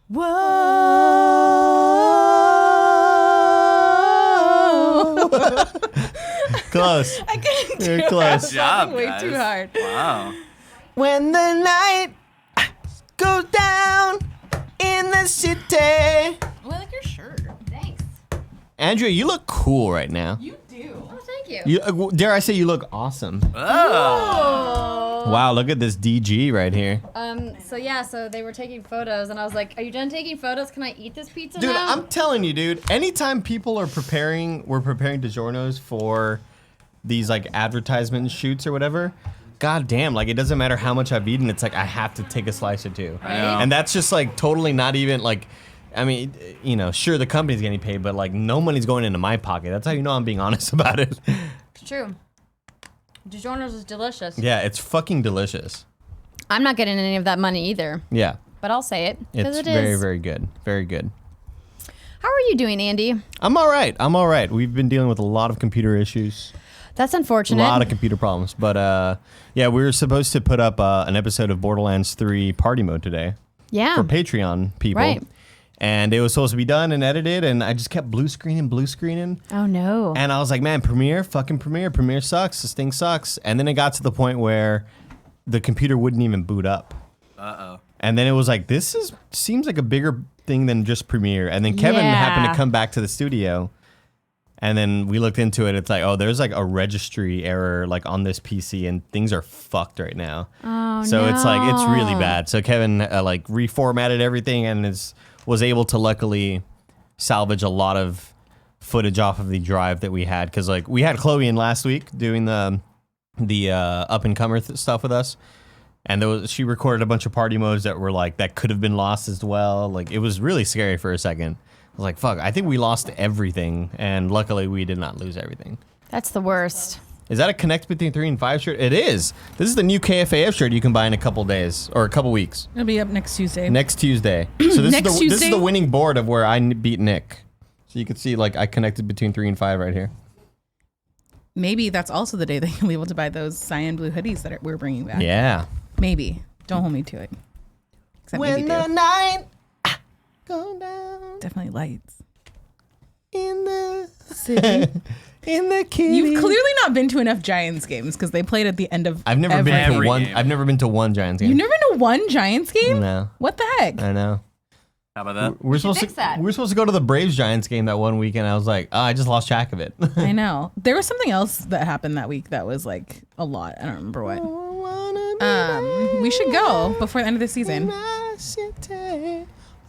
Whoa. Close. I couldn't do You're it. close. I was Job, laughing way guys. too hard. Wow. When the night goes down in the city. Oh, I like your shirt. Thanks. Andrea, you look cool right now. You do. Oh, thank you. Dare I say you look awesome. Oh. Wow, look at this DG right here. So they were taking photos, and I was like, "Are you done taking photos? Can I eat this pizza Dude, now?" I'm telling you, dude, anytime people are preparing DiGiorno's for these like advertisement shoots or whatever, god damn, like it doesn't matter how much I've eaten, it's like I have to take a slice or two. I know. And that's just like totally not even like, I mean, you know, sure the company's getting paid, but like no money's going into my pocket. That's how you know I'm being honest about it. It's true. DiGiorno's is delicious. Yeah, it's fucking delicious. I'm not getting any of that money either, Yeah. but I'll say it because It's it very, is. very good. Very good. How are you doing, Andy? I'm all right. We've been dealing with a lot of computer issues. That's A unfortunate. lot of computer problems. But yeah, we were supposed to put up an episode of Borderlands 3 Party Mode today yeah. for Patreon people. Right. And it was supposed to be done and edited, and I just kept blue screening. Oh no. And I was like, man, Premiere sucks. This thing sucks. And then it got to the point where the computer wouldn't even boot up. Uh-oh. And then it was like, seems like a bigger thing than just Premiere. And then Kevin happened Yeah. to come back to the studio. And then we looked into it. It's like, oh, there's like a registry error like on this PC, and things are fucked right now. Oh So it's like, it's really no. bad. So Kevin like reformatted everything and was able to luckily salvage a lot of footage off of the drive that we had. Cause like we had Chloe in last week doing the up and comer stuff with us. And she recorded a bunch of party modes that were like, that could have been lost as well. Like it was really scary for a second. I was like, fuck, I think we lost everything. And luckily we did not lose everything. That's the worst. Is that a Connect Between 3 and 5 shirt? It is. This is the new KFAF shirt you can buy in a couple days or a couple weeks. It'll be up next Tuesday. Next Tuesday. So this Next this is Tuesday? the winning board of where I beat Nick. So you can see like I connected between 3 and 5 right here. Maybe that's also the day that you'll be able to buy those cyan blue hoodies that we're bringing back. Yeah. Maybe. Don't hold me to it. Except maybe do. night go down Definitely lights. in the City. in the kitty. You've clearly not been to enough Giants games because they played at the end of I've never been to Every one. game. I've never been to one Giants game. You've never been to one Giants game? No. What the heck? I know. How about that? We're supposed fix to that. we're supposed to go to the Braves Giants game that one weekend. I was like, oh, I just lost track of it. I know. There was something else that happened that week that was like a lot. I don't remember what. We should go before the end of the season.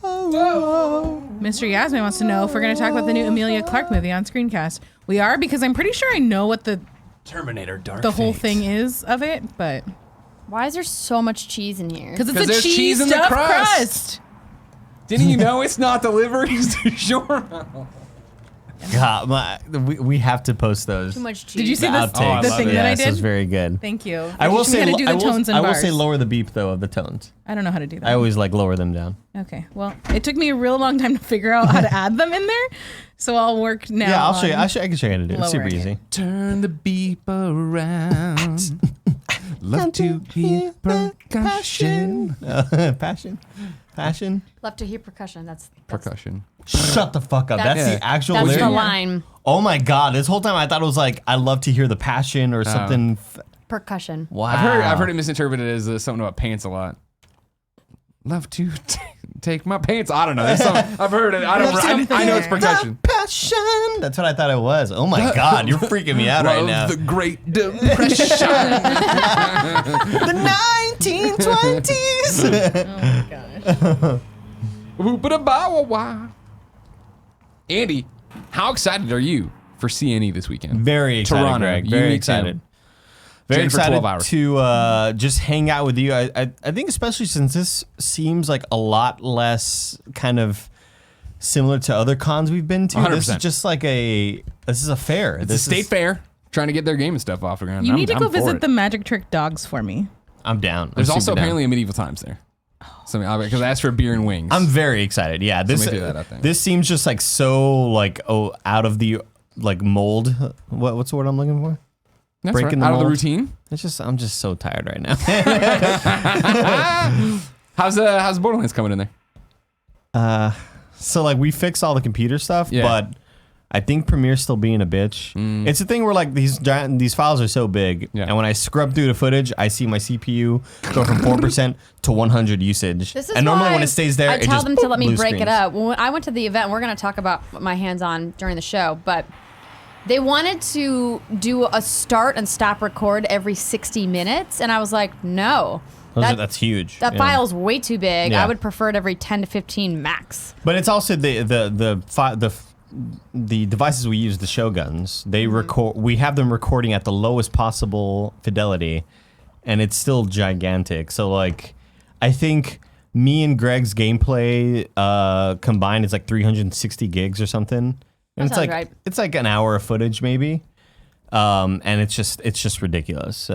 Mr. Yasmin wants to know if we're going to talk about the new Emilia Clarke movie on Screencast. We are, because I'm pretty sure I know what the Terminator Dark whole Fate. thing is of it, but Why is there so much cheese in here? because it's 'Cause a there's cheese in the stuffed crust. Didn't you know it's not deliveries to DiGiorno? God, we have to post those. Too much cheese. Did you see The this, outtakes. the love thing it. that I Yes, did? it's very good. Thank you. I will Teach me say, how to do the tones and I will bars. say lower the beep though of the tones. I don't know how to do that. I always like lower them down. Okay. Well, it took me a real long time to figure out how to add them in there, so I'll work now. Yeah, I'll show you. on- I can show you how to do it. It's super lowering easy. Turn the beep around. Love to hear percussion. Passion. Love to hear percussion. That's Percussion. Shut the fuck up. That's That's- the actual that's lyric. the line. Oh my god! This whole time I thought it was like I love to hear the passion or something. Percussion. Wow. I've heard it misinterpreted as something about pants a lot. Love to take my pants. I don't know. There's some, I've heard it. I know it's percussion. Passion. That's what I thought it was. Oh my god! You're freaking me out right Love now. the Great Depression. The 1920s. Oh my gosh. Andy, how excited are you for CNE this weekend? Very excited, Toronto, Greg. you Very need excited. to. Very Jennifer, excited 12 hours. to just hang out with you. I think especially since this seems like a lot less kind of similar to other cons we've been to. This is 100%. just like this is a fair. It's a state fair, trying to get their game and stuff off the ground. You need to I'm go for visit it. the Magic Trick Dogs for me. I'm down. There's I'm also super down. apparently a medieval times there. Because I asked for beer and wings. I'm very excited. Yeah, this may do that, I think. this seems just like so like out of the like mold. What's the word I'm looking for? That's breaking right. the Out of the mold. routine. I'm just so tired right now. How's Borderlands coming in there? So like we fixed all the computer stuff, Yeah. but I think Premiere's still being a bitch. It's the thing where like these files are so big, Yeah. and when I scrub through the footage, I see my CPU go from 4% to 100 usage. This is and normally why when it stays there, I it tell just them to let me blue break it screens. up. When I went to the event, we're going to talk about what my hands on during the show, but they wanted to do a start and stop record every 60 minutes, and I was like, no. That's huge. That yeah. file's way too big. Yeah. I would prefer it every 10 to 15 max. But it's also the devices we use, the Shoguns. They record. We have them recording at the lowest possible fidelity, and it's still gigantic. So like, I think me and Greg's gameplay combined is like 360 gigs or something. And it's sounds like right. it's like an hour of footage maybe, and it's just ridiculous.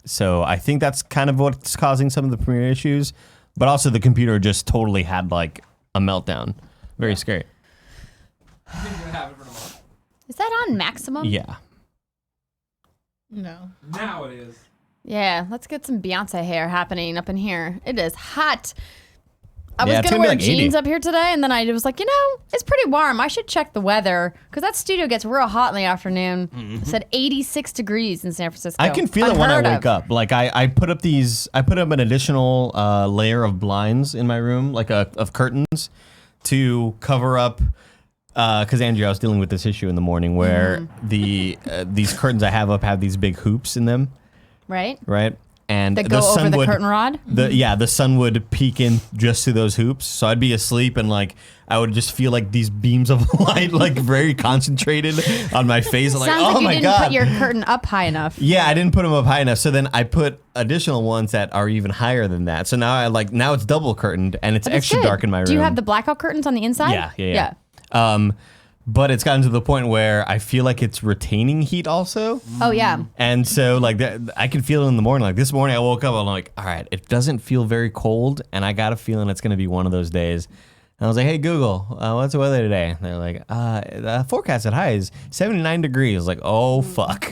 So I think that's kind of what's causing some of the Premiere issues, but also the computer just totally had like a meltdown. Very scary. Is that on maximum? Yeah. No. Now it is. Yeah, let's get some Beyonce hair happening up in here. It is hot. I Yeah, was it's going to gonna be wear like 80. jeans up here today, and then I was like, it's pretty warm. I should check the weather, because that studio gets real hot in the afternoon. It said 86 degrees in San Francisco. I can feel it when I Unheard wake of. up. Like I put up an additional layer of blinds in my room, like of curtains, to cover up. Because Andrew, I was dealing with this issue in the morning where these curtains I have up have these big hoops in them, Right? right? And That go over the curtain rod? The sun would peek in just through those hoops. So I'd be asleep and like I would just feel like these beams of light like very concentrated on my face. I'm like, Sounds oh like you my didn't god. put your curtain up high enough. Yeah, I didn't put them up high enough. So then I put additional ones that are even higher than that. So now it's double curtained and it's That's extra good. dark in my room. Do you have the blackout curtains on the inside? Yeah. But it's gotten to the point where I feel like it's retaining heat also. Oh, yeah. And so like that, I can feel it in the morning. Like this morning I woke up, I'm like, all right, it doesn't feel very cold. And I got a feeling it's going to be one of those days. And I was like, hey, Google, what's the weather today? And they're like, the forecast at high is 79 degrees. I was like, oh, fuck.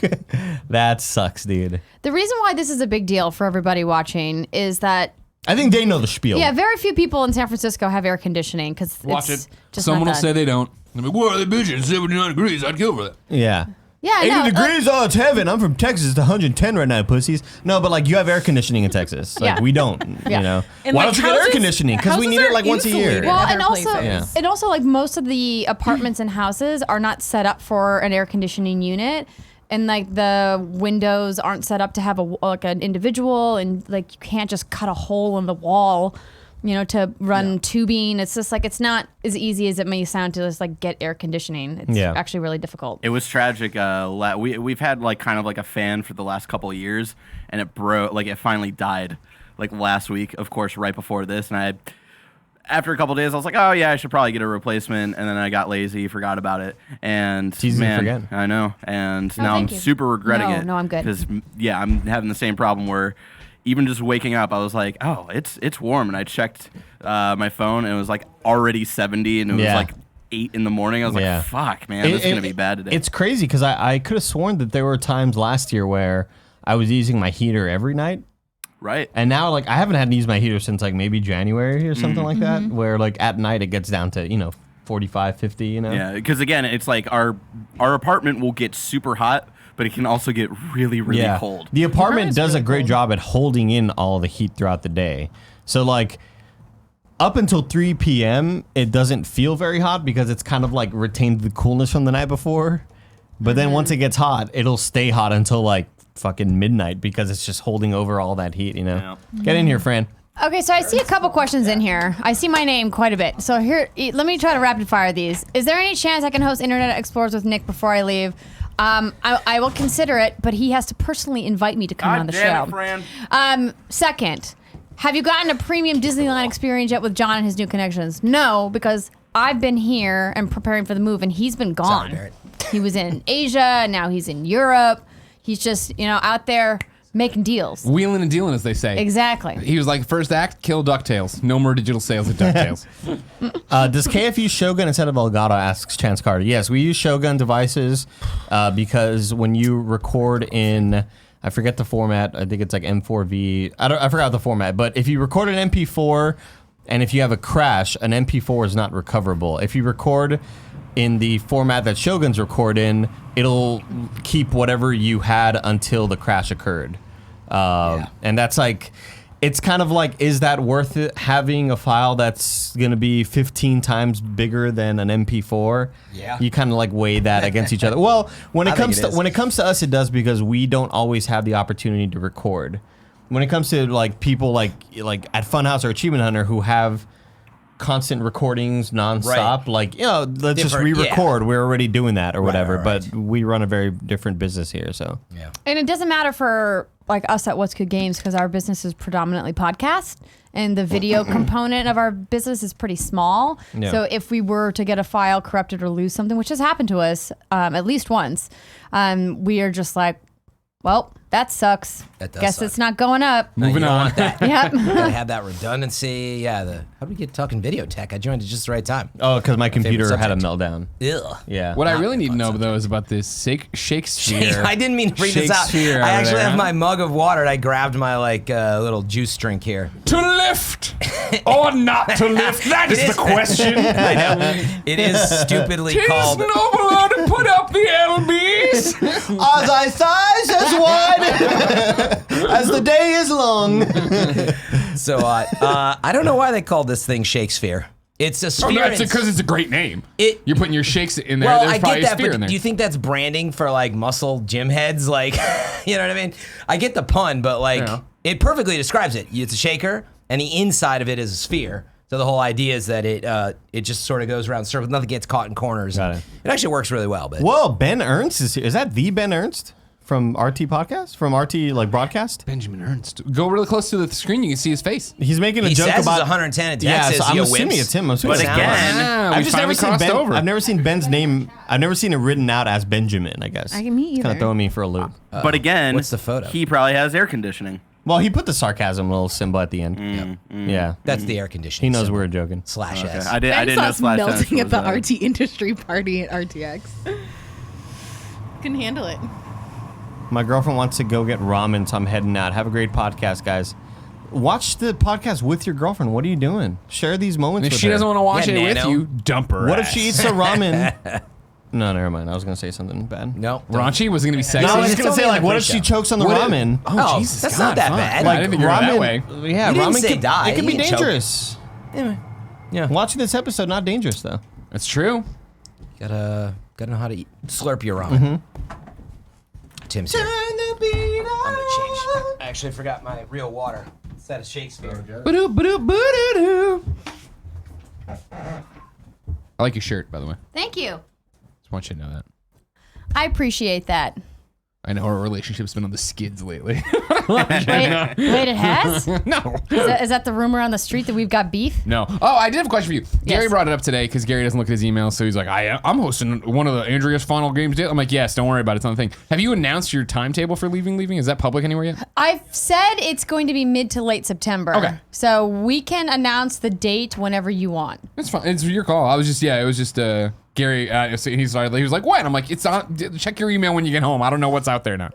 That sucks, dude. The reason why this is a big deal for everybody watching is that, I think they know the spiel. yeah, very few people in San Francisco have air conditioning because Watch it's it. just Someone will not say that. they don't. I'm like, what are they bitching? 79 degrees. I'd kill for that. Yeah. Yeah, 80 no, degrees? Oh, it's heaven. I'm from Texas. It's 110 right now, pussies. No, but like you have air conditioning in Texas. Like Yeah. we don't, Yeah. you know. And, Why like, don't you get air houses- conditioning? Because we houses need it are like once a year. insulated. Well, other and also, places. Yeah. and also, like most of the apartments and houses are not set up for an air conditioning unit, and like the windows aren't set up to have an individual, and like you can't just cut a hole in the wall, to run tubing. It's just like it's not as easy as it may sound to just like get air conditioning. It's Yeah. actually really difficult. It was tragic. We've had like kind of like a fan for the last couple of years, and it broke. Like it finally died, like last week. Of course, right before this, and after a couple of days, I was like, oh yeah, I should probably get a replacement, and then I got lazy, forgot about it, and It's easy to forget. I know, and No, now I'm thank you. super regretting No, it. no, I'm good. Because I'm having the same problem where. Even just waking up, I was like, "Oh, it's warm," and I checked my phone, and it was like already 70, and it was Yeah. like 8 in the morning. I was Yeah. like, "Fuck, man, this is gonna be bad today." It's crazy because I could have sworn that there were times last year where I was using my heater every night. right. And now, like, I haven't had to use my heater since like maybe January or something like that, Mm-hmm. where like at night it gets down to 45, 50. Yeah, because again, it's like our apartment will get super hot, but it can also get really, really cold. The apartment Apartment's does a really great cold. job at holding in all the heat throughout the day. So like up until 3 p.m., it doesn't feel very hot because it's kind of like retained the coolness from the night before. But then once it gets hot, it'll stay hot until like fucking midnight because it's just holding over all that heat, Yeah. Get in here, Fran. Okay, so I see a couple questions in here. I see my name quite a bit. So here, let me try to rapid fire these. Is there any chance I can host Internet Explorers with Nick before I leave? I will consider it, but he has to personally invite me to come on the show. Second, have you gotten a premium Disneyland experience yet with John and his new connections? No, because I've been here and preparing for the move, and he's been gone. Barrett. He was in Asia, now he's in Europe. He's just, out there making deals. Wheeling and dealing, as they say. Exactly. He was like, first act, kill DuckTales. No more digital sales of DuckTales. Does KF use Shogun instead of Elgato, asks Chance Carter. Yes, we use Shogun devices because when you record in, I forget the format, I think it's like M4V. I forgot the format, but if you record an MP4 And if you have a crash, an MP4 is not recoverable. If you record in the format that Shogun's record in, it'll keep whatever you had until the crash occurred. And that's like, it's kind of like, is that worth it, having a file that's going to be 15 times bigger than an MP4? Yeah. You kind of like weigh that against each other. Well, when it comes to us, it does, because we don't always have the opportunity to record. When it comes to like people like at Funhouse or Achievement Hunter who have constant recordings nonstop, like, you know, let's just re-record. We're already doing that or whatever. But we run a very different business here, so Yeah. And it doesn't matter for like us at What's Good Games, because our business is predominantly podcast, and the video component of our business is pretty small. Yeah. So if we were to get a file corrupted or lose something, which has happened to us at least once, we are just like, well, that sucks. That does Guess suck. it's not going up. No, you Moving don't on. want that. Yep. Gotta have that redundancy. Yeah. How do we get talking video tech? I joined at just the right time. Oh, because my computer had a subject. meltdown. Ugh. Yeah. What I Not really need to fun know, subject. though, is about this Shakespeare. I didn't mean to read this out. Shakespeare I over actually there, have huh? my mug of water and I grabbed my like little juice drink here. To lift or not to lift? That is the question. I know. It is stupidly Tis called. nobler to put up the LBs. As I sighs as wide as the day is long. So I don't know why they called this thing Shakespeare. It's a Oh, sphere. no, it's and- because it's a great name. You're putting your shakes in there. Well, There's I probably get a that, spear but in there. do you think that's branding for like muscle gym heads? Like, you know what I mean? I get the pun, but like, Yeah. it perfectly describes it. It's a shaker, and the inside of it is a sphere. So the whole idea is that it just sort of goes around circles. Nothing gets caught in corners. Got it. It actually works really well. But Whoa, Ben Ernst is here. Is that the Ben Ernst from RT Podcast? From RT like broadcast? Benjamin Ernst. Go really close to the screen. You can see his face. He's making a he joke says about it's 110 attacks. Yeah, Says so I'm yo, assuming wimps. it's him. I'm assuming But it's again, Ah, I've we just finally never seen crossed Ben. over. I've never seen Ben's name. I've never seen it written out as Benjamin. I guess. I can meet Kind either. of throwing me for a loop. But again, What's the photo? He probably has air conditioning. Well, he put the sarcasm little symbol at the end. Yeah, That's the air conditioning. he knows symbol. we're joking. Slash S. I Ben didn't saw know us Slash melting Dance at the was, RT industry party at RTX. Couldn't handle it. My girlfriend wants to go get ramen, so I'm heading out. Have a great podcast, guys. Watch the podcast with your girlfriend. What are you doing? Share these moments If with she her. doesn't want to watch Yeah, it with Nano. you, dump her. What if ass. she eats the ramen? No, never mind. I was gonna say something bad. No. don't. Raunchy was going to be sexy. No, I was It's just gonna only say, in like, the what if she pre-show. chokes on the What if- ramen? Oh, Jesus, that's God, not that fine. bad. I didn't think you were that way. Yeah, You didn't ramen say can, die. It can You be didn't choke. dangerous. Yeah. Watching this episode, not dangerous though. That's true. Gotta know how to eat. Slurp your ramen. Tim's here. I'm gonna change. I actually forgot my real water. Instead of Shakespeare. Ba-doo, ba-doo, ba-doo-doo. I like your shirt, by the way. Thank you. Just want you to know that. I appreciate that. I know our relationship's been on the skids lately. Wait, it has? No. Is that the rumor on the street that we've got beef? No. Oh, I did have a question for you. Gary Yes. brought it up today because Gary doesn't look at his emails, so he's like, I'm hosting one of the Andrea's final games. I'm like, yes, don't worry about it. It's not a thing. Have you announced your timetable for leaving? Is that public anywhere yet? I've said it's going to be mid to late September. Okay. So we can announce the date whenever you want. It's fine. It's your call. It was just Gary, he was like, when? I'm like, it's on, check your email when you get home. I don't know what's out there now.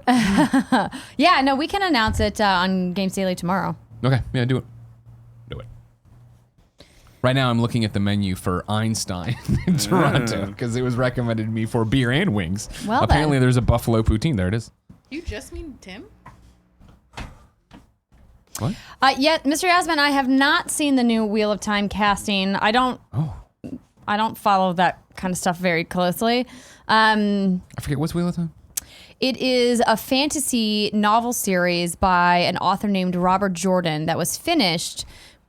Yeah, no, we can announce it on Games Daily tomorrow. Okay, yeah, do it. Do it. Right now, I'm looking at the menu for Einstein in Toronto because it was recommended to me for beer and wings. Well, apparently, then. there's a buffalo poutine. There it is. You just mean Tim? What? Yeah, Mr. Yasmin, I have not seen the new Wheel of Time casting. I don't follow that kind of stuff very closely. I forget what's Wheel of Time. It is a fantasy novel series by an author named Robert Jordan that was finished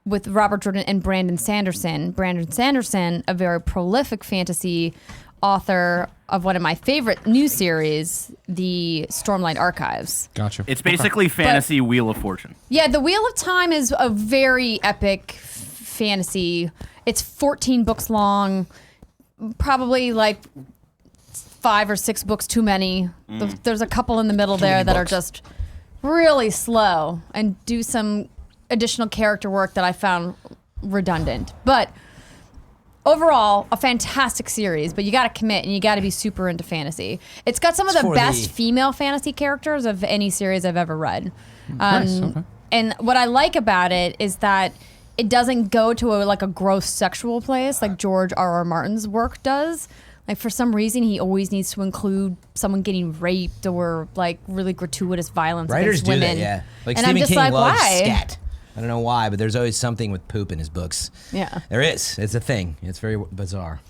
with Robert Jordan and Brandon Sanderson. Brandon Sanderson, a very prolific fantasy author of one of my favorite new series, the Stormlight Archives. Gotcha. It's basically fantasy Wheel of Fortune. Yeah, the Wheel of Time is a very epic fantasy. It's 14 books long, probably like 5 or 6 books too many. There's a couple in the middle there that are just really slow and do some additional character work that I found redundant. But overall, a fantastic series, but you got to commit and you got to be super into fantasy. It's got some of the for best the- female fantasy characters of any series I've ever read. Nice, okay. And what I like about it is that it doesn't go to a gross sexual place like George R.R. Martin's work does. Like for some reason, he always needs to include someone getting raped or like really gratuitous violence Writers against do women. that, yeah. Like And Stephen I'm just King like, loves why? scat. I don't know why, but there's always something with poop in his books. Yeah. There is. It's a thing. It's very bizarre.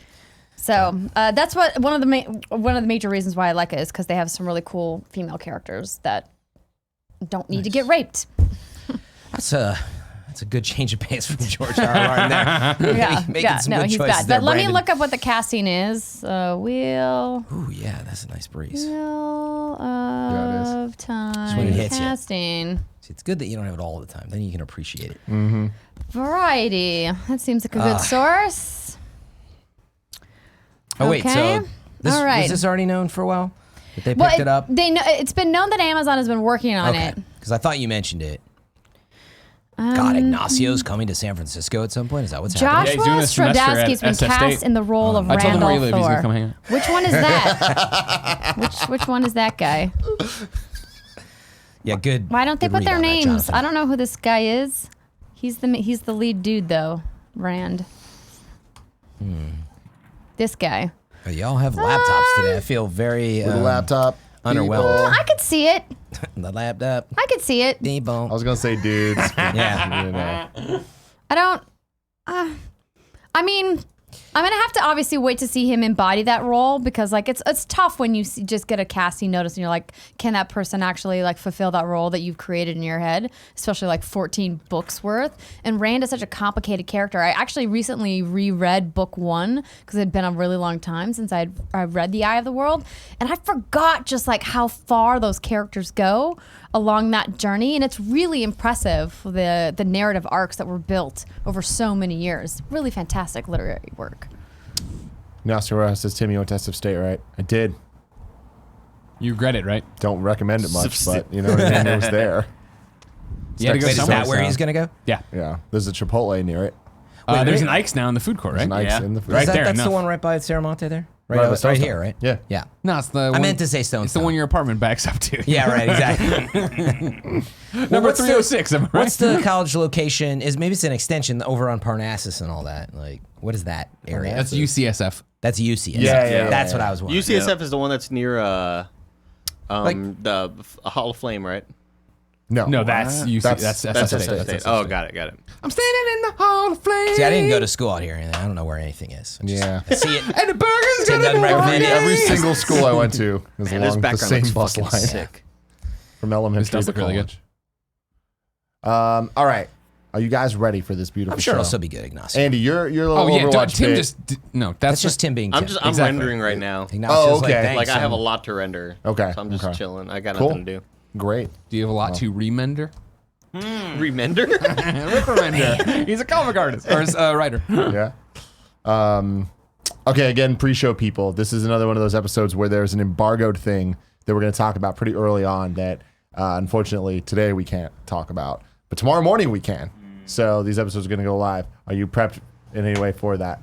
So that's what one of the major reasons why I like it is because they have some really cool female characters that don't need to get raped. That's a good change of pace from George R. R. Martin there. Yeah, Making some good he's choices bad. there, But let me Brandon. look up what the casting is. Wheel Ooh, yeah, that's a nice breeze. it is. of Time when it hits ya. casting. See, it's good that you don't have it all the time. Then you can appreciate it. Variety. That seems like a good source. Oh, wait, Okay. so this, All right. was this already known for a while? That they picked Well, it up? They know it's been known that Amazon has been working on Okay. it. Because I thought you mentioned it. God, Ignacio's coming to San Francisco at some point? Is that what's happening? he's doing Joshua a semester at Stradowski's been SF cast State. in the role of I told him where you Randolph live. He's Thor. gonna come hang out. Which one is that? which one is that guy? Yeah, good. Why don't they good put read their on that, names? Jonathan. I don't know who this guy is. He's the lead dude though, Rand. This guy. Oh, y'all have laptops today. I feel very With a laptop. underwhelmed. I could see it. The laptop. I could see it. I Debo. was gonna say dudes. Yeah. You know. I don't. I mean, I'm gonna have to obviously wait to see him embody that role because like it's tough when you just get a casting notice and you're like, can that person actually like fulfill that role that you've created in your head, especially like 14 books worth. And Rand is such a complicated character. I actually recently reread book 1 because it had been a really long time since I read The Eye of the World, and I forgot just like how far those characters go along that journey, and it's really impressive the narrative arcs that were built over so many years. Really fantastic literary work. Nasty says Tim, you went to SF State, right? I did. You regret it, right? Don't recommend it much, but you know what I mean. It was there. You had to go Wait, is somewhere. that where he's going to go? Yeah. Yeah, there's a Chipotle near it. There's an Ike's now in the food court, right? There's an Ike's Yeah. in the food. Right Is that, there, that's the enough. one right by Seramonte there? Right by Right Stonestone. here, right? Yeah. Yeah. No, it's the I one, meant to say Stone. It's the one your apartment backs up to. Yeah, right, exactly. Number what's the- 306, am I right? What's the college location? Maybe it's an extension over on Parnassus and all that. Like, what is that area? That's UCSF. That's UCS. Yeah, That's yeah. what I was wondering. UCSF is the one that's near Like- the Hall of Flame, right? No. No, that's UC. That's That's SF SF State. State. Oh, got it. I'm standing in the Hall of Flame. See, I didn't go to school out here. And I don't know where anything is. Yeah. I see it. And the burger's Tim gonna doesn't be recommend it. Every single school I went to was Man, this along the background same looks bus fucking line sick. from elementary This does to look really college. All right, are you guys ready for this beautiful I'm sure show? it'll still be good, Ignacio. Andy, your little Oh yeah, Overwatch Tim bit. just no. That's That's just Tim being I'm Tim. just I'm Exactly. rendering right now. Ignacio's Oh, okay. thanks, Like I have a I'm- lot to render. Okay, So I'm just okay. chilling. I got Cool. nothing to do. Great. Do you have a lot to remender? Remender? Remender. He's a comic artist or writer. Yeah. Okay, again, pre-show people. This is another one of those episodes where there's an embargoed thing that we're going to talk about pretty early on that unfortunately today we can't talk about. But tomorrow morning we can. So these episodes are going to go live. Are you prepped in any way for that?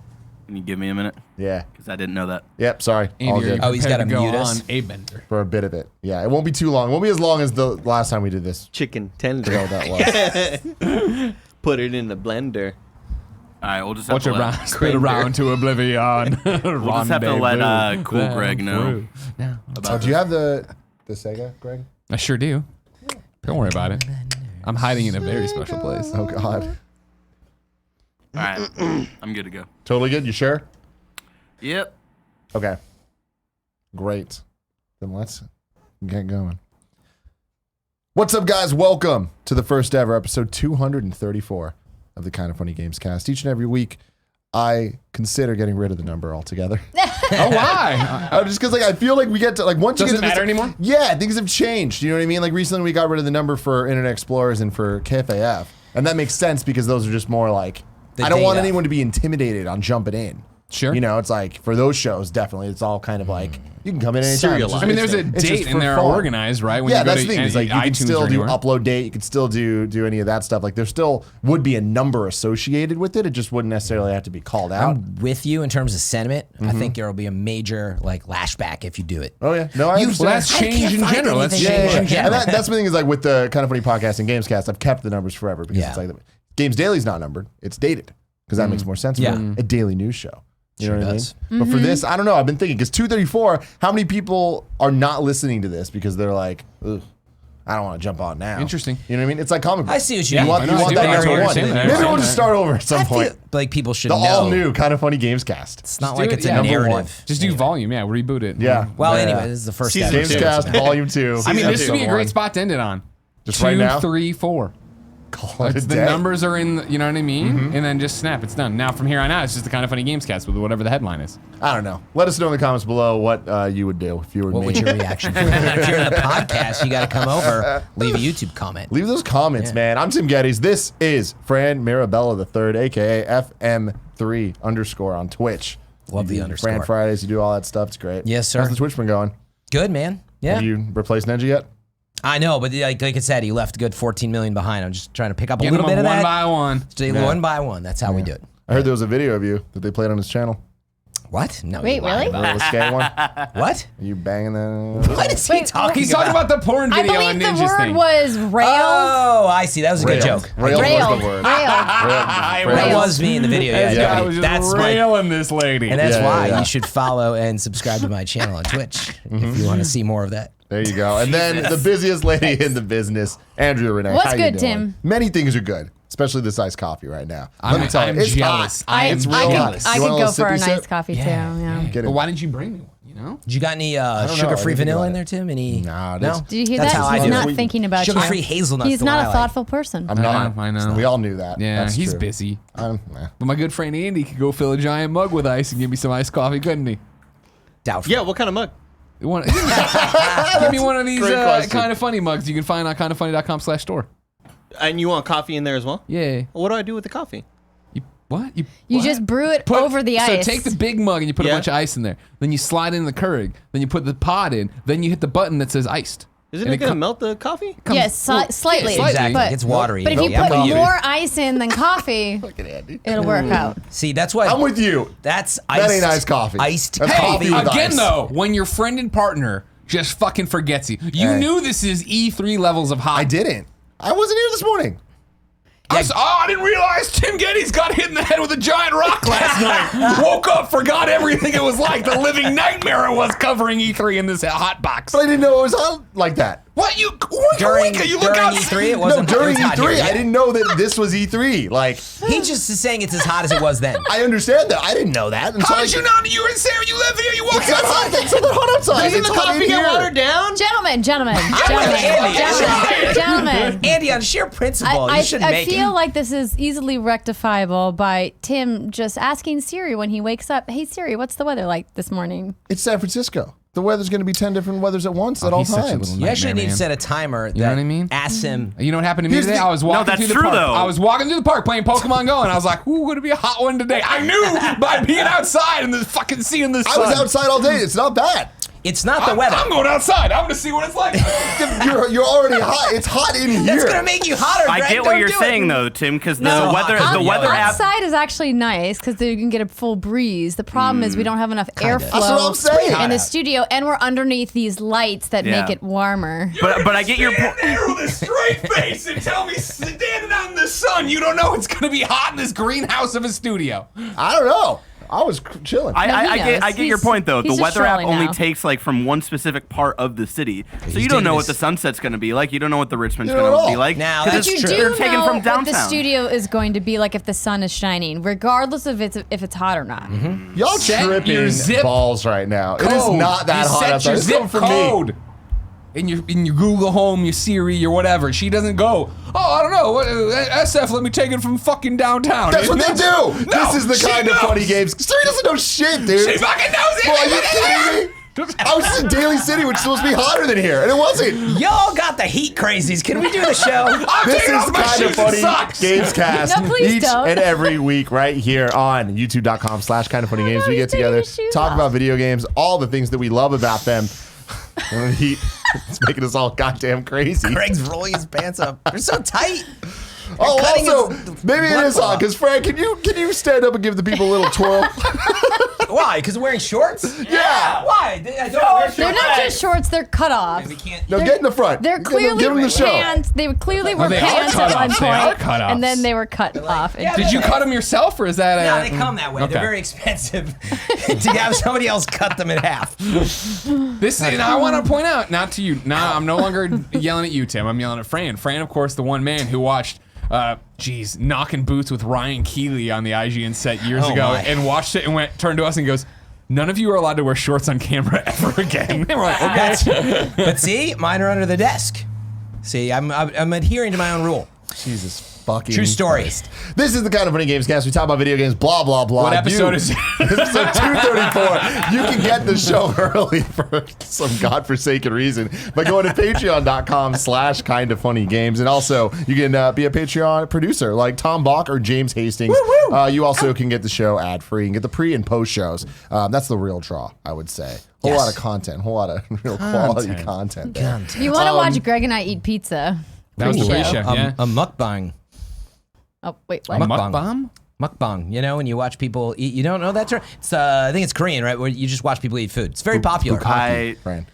Can you give me a minute? Yeah. Because I didn't know that. Yep, sorry. Andy, All are you good. Oh, he's prepared gotta to go mute us? on a bender. For a bit of it. Yeah, it won't be too long. It won't be as long as the last time we did this. Chicken I don't know tender. what that was. Put it in the blender. All right, we'll just have Watch to it let, round, spit around to oblivion. we'll just have to let Cool Greg know. Yeah. Oh, do you have the Sega, Greg? I sure do. Don't worry about it. I'm hiding in a very special place. Oh, God. All right, I'm good to go. Totally good? You sure? Yep. Okay. Great. Then let's get going. What's up, guys? Welcome to the first ever episode 234 of the Kind of Funny Games cast. Each and every week, I consider getting rid of the number altogether. Oh, why? Just because, like, I feel like we get to, like, once you Doesn't get to matter this, anymore? Yeah, things have changed. You know what I mean? Like, recently we got rid of the number for Internet Explorers and for KFAF. And that makes sense because those are just more like, The I don't want data. anyone to be intimidated on jumping in. Sure. You know, it's like, for those shows, definitely, it's all kind of like, you can come in anytime. It's Serialized. just- I mean, there's a it's just date for and they're fun. organized, right? When Yeah, you go that's to the thing. Is like you can iTunes still or do anywhere. upload date. You can still do any of that stuff. Like there still would be a number associated with it. It just wouldn't necessarily have to be called out. I'm with you in terms of sentiment. I think there will be a major like lashback if you do it. Oh yeah, no, I You- understand. Well, that's I can't change in find general. That's anything. change Yeah, in yeah, general. And that's the thing is like with the Kind of Funny podcast and Gamescast, I've kept the numbers forever because Yeah. it's like Games Daily's not numbered. It's dated because that makes more sense Yeah. for a daily news show. You Sure know what does. I mean? But for this, I don't know. I've been thinking because 234, how many people are not listening to this because they're like, ugh, I don't want to jump on now. Interesting. You know what I mean? It's like comic books. I see what you You mean. want, I you know, I want do. that I number totally one. understand that. I Maybe understand we'll just that. start over at some I point. feel like people should The know. all new Kind of Funny Games cast. It's not do like it, it's yeah. a Number narrative. one. Just do volume, yeah. Reboot it. Yeah. Well, Yeah. anyway, this is the first Season step. two. Games cast volume 2. I mean, this Episode would be a great one. spot to end it on. Just 2, right now? 3, 4. Call it a The day. numbers are in, you know what I mean? And then just snap, it's done. Now from here on out, it's just the Kind of Funny Games cast with whatever the headline is. I don't know. Let us know in the comments below what you would do if you were What me. would your reaction be? If you're in the podcast, you got to come over, leave a YouTube comment. Leave those comments, man. I'm Tim Gettys. This is Fran Mirabella III, aka FM3_ on Twitch. Love the You do underscore. Fran Fridays, you do all that stuff. It's great. Yes, sir. How's the Twitch been going? Good, man. Yeah. Have you replaced Nenji yet? I know, but like I said, he left a good 14 million behind. I'm just trying to pick up a Get little them bit of one that. by one. One by one. That's how we do it. I heard there was a video of you that they played on his channel. What? No. Wait, you lied really? about The little skate one. it. What? Are you banging that? What is he Wait, talking He's talking about the porn I video on believe the Ninja's word thing. was railed. Oh, I see. That was a good joke. Rail Railed. was the word. Railed. That was me in the video. Yeah, This yeah. guy was just That's my. railing this lady. And that's Yeah, why yeah. you should follow and subscribe to my channel on Twitch if you want to see more of that. There you go. And then the busiest lady in the business, Andrea Renee. What's How you good, doing? Tim? Many things are good, especially this iced coffee right now. I'm Let me tell I'm you, it's jealous. hot. I am It's real I hot. could, You I want could a go little for a sippy nice sip? coffee too. Yeah. Get But it. why didn't you bring me one? You know? Did you got any know. sugar-free I didn't think vanilla about in it. there, Tim? Any? No, No. Did you hear That's that? how I He's do not it. thinking about Sugar-free you. hazelnuts. He's the not one a I thoughtful person. I'm not. I know. We all knew that. Yeah, That's he's true. busy. Nah. But my good friend Andy could go fill a giant mug with ice and give me some iced coffee, couldn't he? Doubtful. Yeah, what kind of mug? You want- Give me one of these Great question. Kind of Funny mugs you can find on kindoffunny.com/store. And you want coffee in there as well? Yeah. What do I do with the coffee? What? You what? just brew it Put- over the ice. So take the big mug and you put a Yeah. bunch of ice in there. Then you slide in the Keurig. Then you put the pod in. Then you hit the button that says iced. Isn't And it going to com- melt the coffee? comes- Yes, well, slightly. yeah, slightly. Exactly. But, It's watery. but if you Yeah, I'm put with you. more ice in than coffee, it'll work out. See, that's what. I'm with you. That's That iced. ain't iced coffee. Iced That's Hey, coffee with again ice. though, when your friend and partner just fucking forgets you. You Hey. knew this is E3 levels of hot. I didn't. I wasn't here this morning. I didn't realize Tim Gettys got hit in the head with a giant rock last night. Woke up, forgot everything it was like. The living nightmare it was covering E3 in this hot box. But I didn't know it was hot like that. What you During you look during out. E3, it No, wasn't. during it was hot E3, here, yeah. I didn't know that this was E3. Like, He just is saying it's as hot as it was then. I understand that. I didn't know that. Until How did you not? You were in Sarah. You live here. You walk It's not hot. outside. It's not that hot outside. Doesn't It's the hot in coffee get here. watered down? Gentlemen. Andy, on sheer principle, you shouldn't I make feel it. like this is easily rectifiable by Tim just asking Siri when he wakes up, "Hey Siri, what's the weather like this morning?" It's San Francisco. The weather's going to be 10 different weathers at once at all he's such a times. little You actually nightmare, need to man. set a timer that know what I mean? asks him. You know what happened to me Here's today? the- I was walking that's through the true, park. though. I was walking through the park playing Pokemon Go, and I was like, "Ooh, going to be a hot one today." I knew by being outside and the fucking seeing the I sun. was outside all day. It's not bad. It's not the weather. I'm going outside. I'm going to see what it's like. You're already hot. It's hot in here. That's gonna make you hotter. I Greg. get what Don't you're do it. saying though, Tim, because No, the weather hot. the I'm weather yelling. app. Outside is actually nice because you can get a full breeze. The problem is we don't have enough That's what I'm airflow saying. in the studio, and we're underneath these lights that Yeah. make it warmer. But I get your point. there with a straight face and tell me standing out in the sun, you don't know it's going to be hot in this greenhouse of a studio. I don't know. I was chilling. No, he I knows. get your He's- point though. The he's just weather app trolling only now. takes like from one specific part of the city, so He's you don't know taking what the this- sunset's going to be like. You don't know what the Richmond's You don't going to know. be like. Now, 'cause that's But you it's- true. do they're taken know from what downtown. the studio is going to be like if the sun is shining, regardless of if it's hot or not. Y'all Set tripping your zip balls right now. It is Code. not that you hot set outside. your It's zip coming from me. code. In your Google Home, your Siri, your whatever. She doesn't go, "Oh, I don't know. What, SF, let me take it from fucking downtown." That's what they do. No, This is the she kind of knows. funny games. Siri doesn't know shit, dude. She fucking knows it. Well, are you kidding me? I was just in Daly City, which is supposed to be hotter than here, and it wasn't. Y'all got the heat crazies. Can we do the show? I'm This taking is off my Kind of shoes and Funny socks. Gamescast No, please each don't. and every week right here on youtube.com/Kind of Funny Games. no, We he's get taking together, his shoes talk off. about video games, all the things that we love about them. And the heat, it's making us all goddamn crazy. Greg's rolling his pants up. They're so tight. Oh, cutting also, his maybe it blood is hot off. because Frank, can you stand up and give the people a little twirl? Why? Because wearing shorts? Yeah. Why? I don't wear shorts. They're not just shorts; they're cutoffs. We can't. No, get in the front. They're clearly give them the show. pants. They clearly were they are pants at one cutoffs. They are point, cutoffs. and then they were cut off. yeah, Did you cut them yourself, or is that? No, they come that way. Okay. They're very expensive to have somebody else cut them in half. This, and I want to point out, not to you. Now I'm no longer yelling at you, Tim. I'm yelling at Fran. Fran, of course, the one man who watched, knocking boots with Ryan Keeley on the IGN set years Oh, ago, my. and watched it and turned to us and goes, "None of you are allowed to wear shorts on camera ever again." We're like, okay. But see, mine are under the desk. See, I'm adhering to my own rule. Jesus fucking True story. Christ. This is the Kind of Funny Games cast. We talk about video games, blah, blah, blah. What episode is it? Episode 234. You can get the show early for some godforsaken reason by going to patreon.com/kindoffunnygames. And also, you can be a Patreon producer like Tom Bach or James Hastings. You also can get the show ad-free and get the pre and post shows. That's the real draw, I would say. Whole Yes. lot of content, whole lot of real quality content there. You want to watch Greg and I eat pizza? That was the Pre-show. pre-show, yeah. A mukbang. Oh wait, what? Mukbang? Mukbang. You know, when you watch people eat. You don't know that term? It's I think it's Korean, right? Where you just watch people eat food. It's very popular. Fran.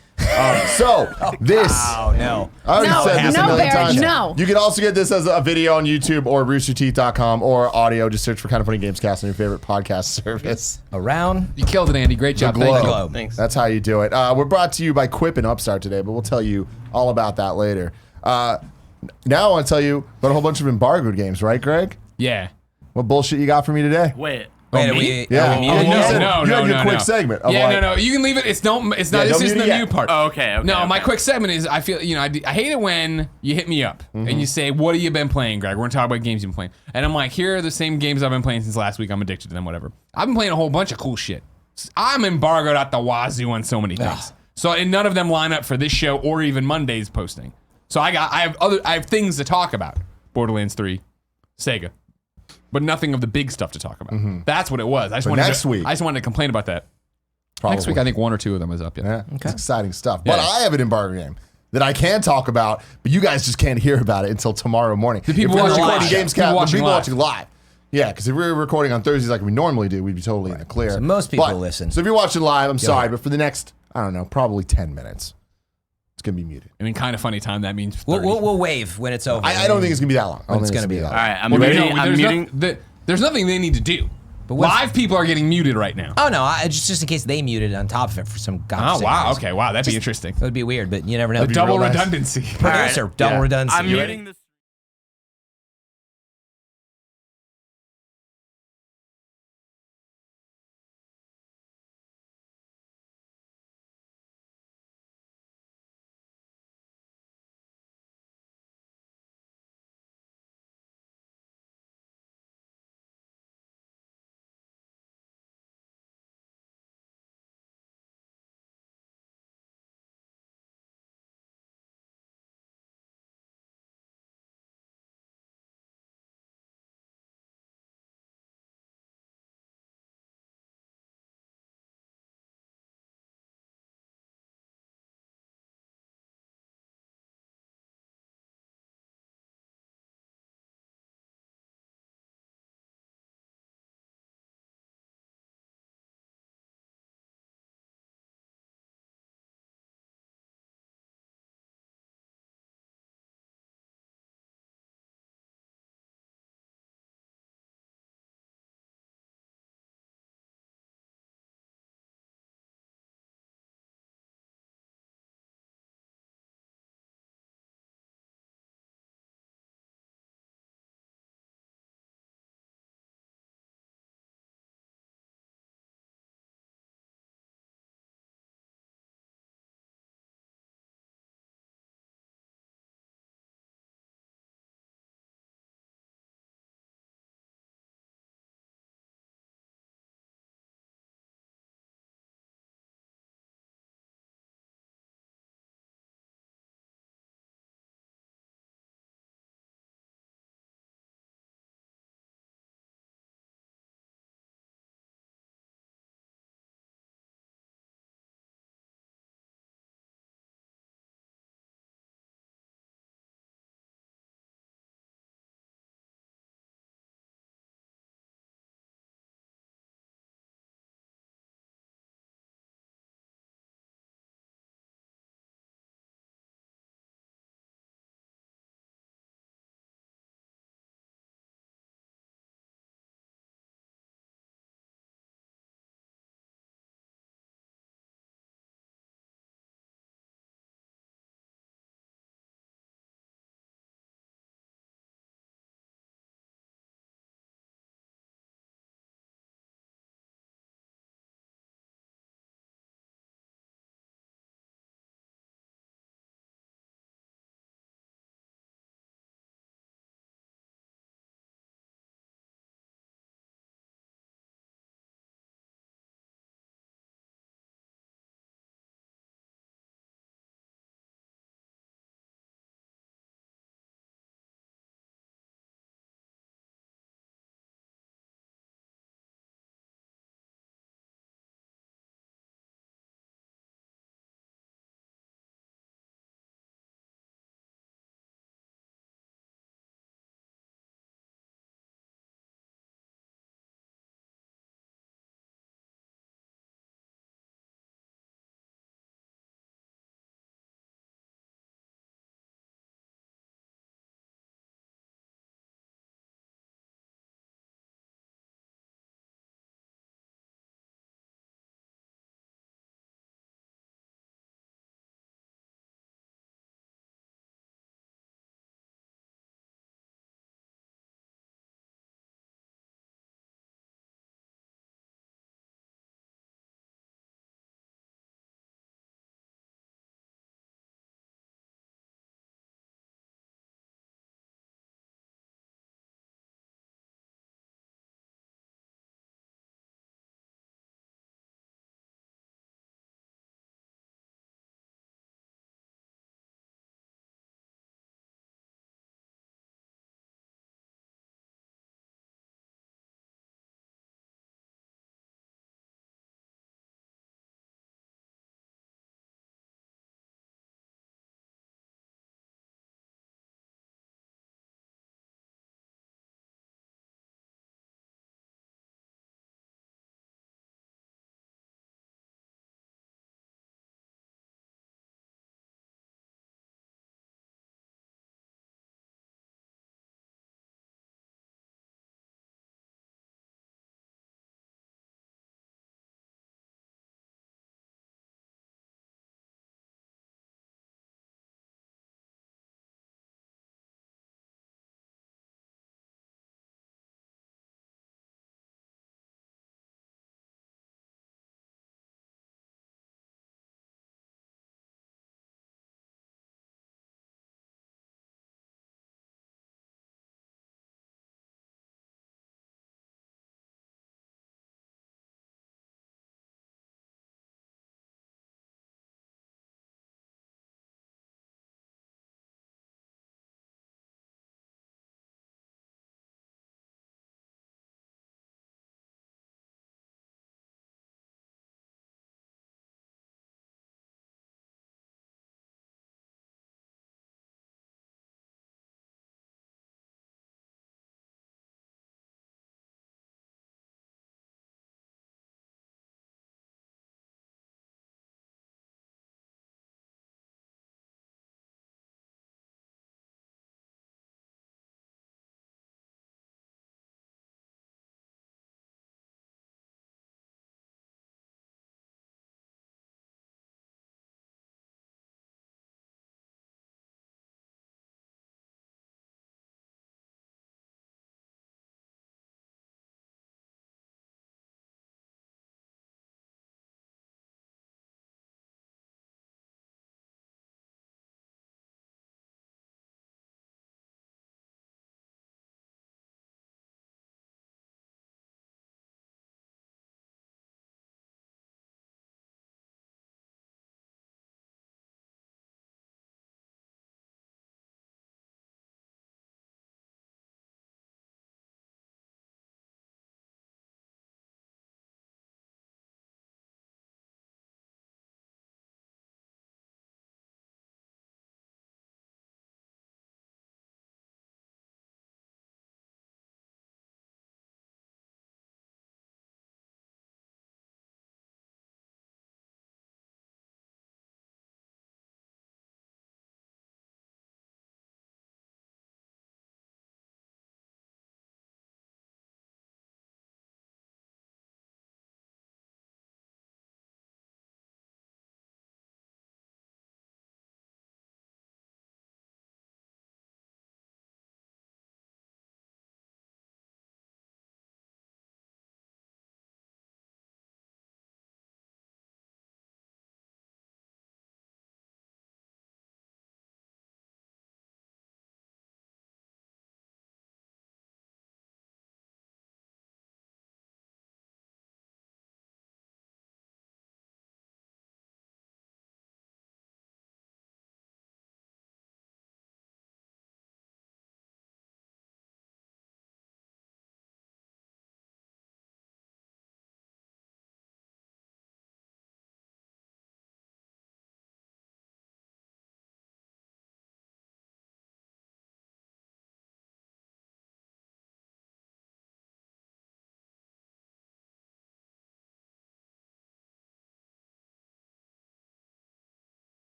This. Oh no. I already No, said this no, a million Barry, times. no. You can also get this as a video on YouTube or roosterteeth.com or audio. Just search for Kind of Funny Games Cast on your favorite podcast service. Around You killed it, Andy. Great job. globe. Thank you. globe. Thanks. That's how you do it. We're brought to you by Quip and Upstart today, but we'll tell you all about that later. Now I want to tell you about a whole bunch of embargoed games, right, Greg? Yeah. What bullshit you got for me today? Wait. Wait, me? are we? Yeah. Are we Oh, muted? you said- no, you had your no, quick no. segment of Yeah, like- no. You can leave it. It's no. It's not. Yeah, this don't isn't mute the it new yet. part. Oh, okay. No, okay. my quick segment is I feel, I hate it when you hit me up and you say, "What have you been playing, Greg? We're going to talk about games you've been playing." And I'm like, here are the same games I've been playing since last week. I'm addicted to them, whatever. I've been playing a whole bunch of cool shit. I'm embargoed at the wazoo on so many things. So, and none of them line up for this show or even Monday's posting. So I have things to talk about. Borderlands 3, Sega. But nothing of the big stuff to talk about. That's what it was. I just wanted next to, week- I just wanted to complain about that. Probably. Next week, I think one or two of them is up. Yeah, it's exciting stuff. But Yeah. I have an embargo game that I can talk about, but you guys just can't hear about it until tomorrow morning. The people if we're watching recording live. Games People Cast, the watching people live. watching live. Yeah, because if we were recording on Thursdays like we normally do, we'd be totally in the clear. So most people But- listen. So if you're watching live, I'm sorry, but for the next, I don't know, probably 10 minutes, it's going to be muted. I mean, kind of funny time. That means 30. We'll wave when it's over. I don't think it's going to be that long. I don't It's think gonna be that that All right. I'm Well, muting. no, I'm muting. there's nothing they need to do. But what's- Live people are getting muted right now. Oh no! Just in case they muted on top of it for some Oh, godforsaken wow. reason. Okay, wow. That'd be interesting. That would be weird, but you never know. be Double real nice. redundancy. Producer, double Yeah. redundancy. I'm You ready? muting this.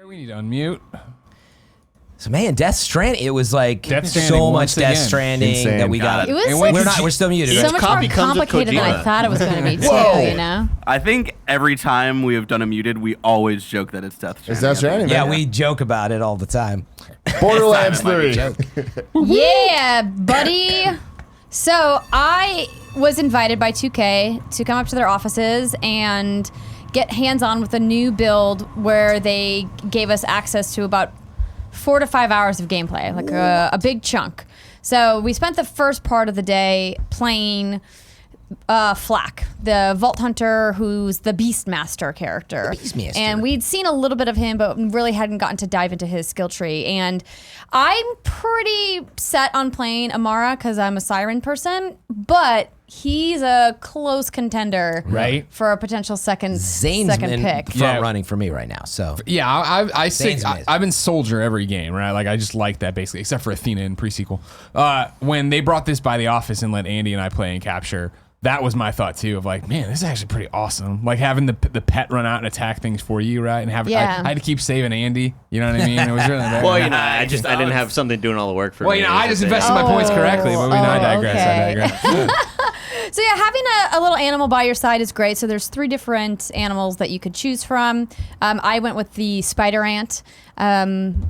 We need to unmute. So man, Death Stranding. It was like Death Stranding so much once Death again. Stranding Insane. that we got. It was And like We're still muted. so right? much copy more comes with complicated than I Kojima. thought it was going to be too. Whoa. You know. I think every time we have done a muted, we always joke that it's Death Stranding. It's Death Stranding, Yeah, man. we joke about it all the time. Borderlands Simon might be 3. joking. Yeah, buddy. So I was invited by 2K to come up to their offices and get hands-on with a new build where they gave us access to about 4 to 5 hours of gameplay, like a big chunk. So we spent the first part of the day playing Flack, the Vault Hunter, who's the Beastmaster character. The Beastmaster. And we'd seen a little bit of him, but really hadn't gotten to dive into his skill tree. And I'm pretty set on playing Amara because I'm a Siren person, but he's a close contender, Right. for a potential second Zane's in pick. front Yeah. running for me right now. So Yeah, Zane's amazing. I've been Soldier every game, right? Like I just like that basically, except for Athena in pre-sequel. When they brought this by the office and let Andy and I play and capture, that was my thought too. Of like, man, this is actually pretty awesome. Like having the pet run out and attack things for you, right? And have Yeah. I had to keep saving Andy. You know what I mean? It was really bad. Well, you know, I didn't have something doing all the work for Well, me. you know, I just It was invested my points correctly, but I digress. okay. I digress. So yeah, having a little animal by your side is great. So there's 3 different animals that you could choose from. I went with the spider ant.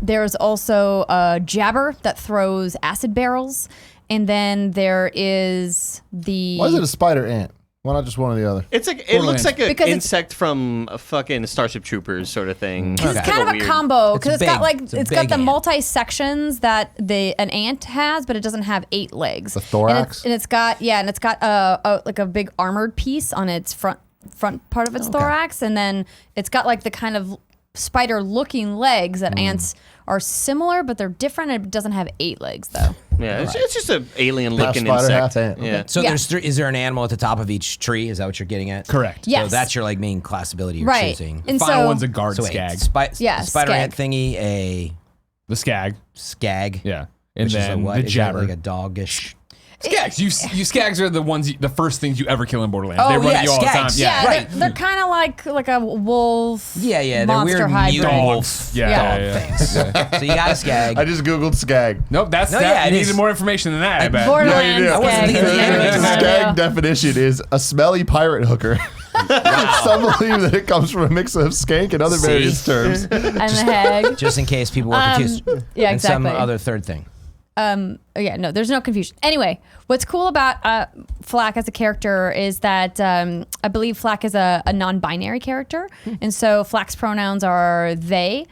There's also a jabber that throws acid barrels. And then there is the... Why is it a spider ant? Why not just one or the other? It's like it looks like an Because it's- insect from a fucking Starship Troopers sort of thing. It's Okay. kind of a weird- combo It's because it's got big. like It's a it's got big the ant. multi sections that an ant has, but it doesn't have 8 legs. The thorax? and it's got like a big armored piece on its front part of its thorax, and then it's got like the kind of spider looking legs that ants are similar, but they're different. And it doesn't have 8 legs though. Yeah, it's just an alien looking Half spider, insect. half ant. Yeah. So Yeah. there's 3. Is there an animal at the top of each tree? Is that what you're getting at? Correct. Yes. So that's your like main class ability you're Right. choosing. And Final so one's a guard So wait, skag. Yeah, spider skag. ant thingy, a The skag. skag. Yeah. And Which is a then what? the Is that jabber. like a doggish. Skags. You skags are the first things you ever kill in Borderlands. Oh, they run yeah, at you all the time. skags. Yeah. yeah, right. they're kind of like a wolf. Yeah, they're monster weird hybrid. mutant Dogs. wolf Yeah. dog things. So you got a skag. I just Googled skag. Nope, that's No, that. yeah, You it needed is. more information than that, I bet. Borderlands. Yeah, you do. I wasn't skag. thinking of the Yeah, animated yeah, Skag yeah. definition is a smelly pirate hooker. Some believe that it comes from a mix of skank and other See? various terms. And the hag. Just in case people were confused. Yeah, And some exactly. other third thing. Yeah, no, there's no confusion. Anyway, what's cool about Flack as a character is that I believe Flack is a non-binary character, and so Flack's pronouns are they,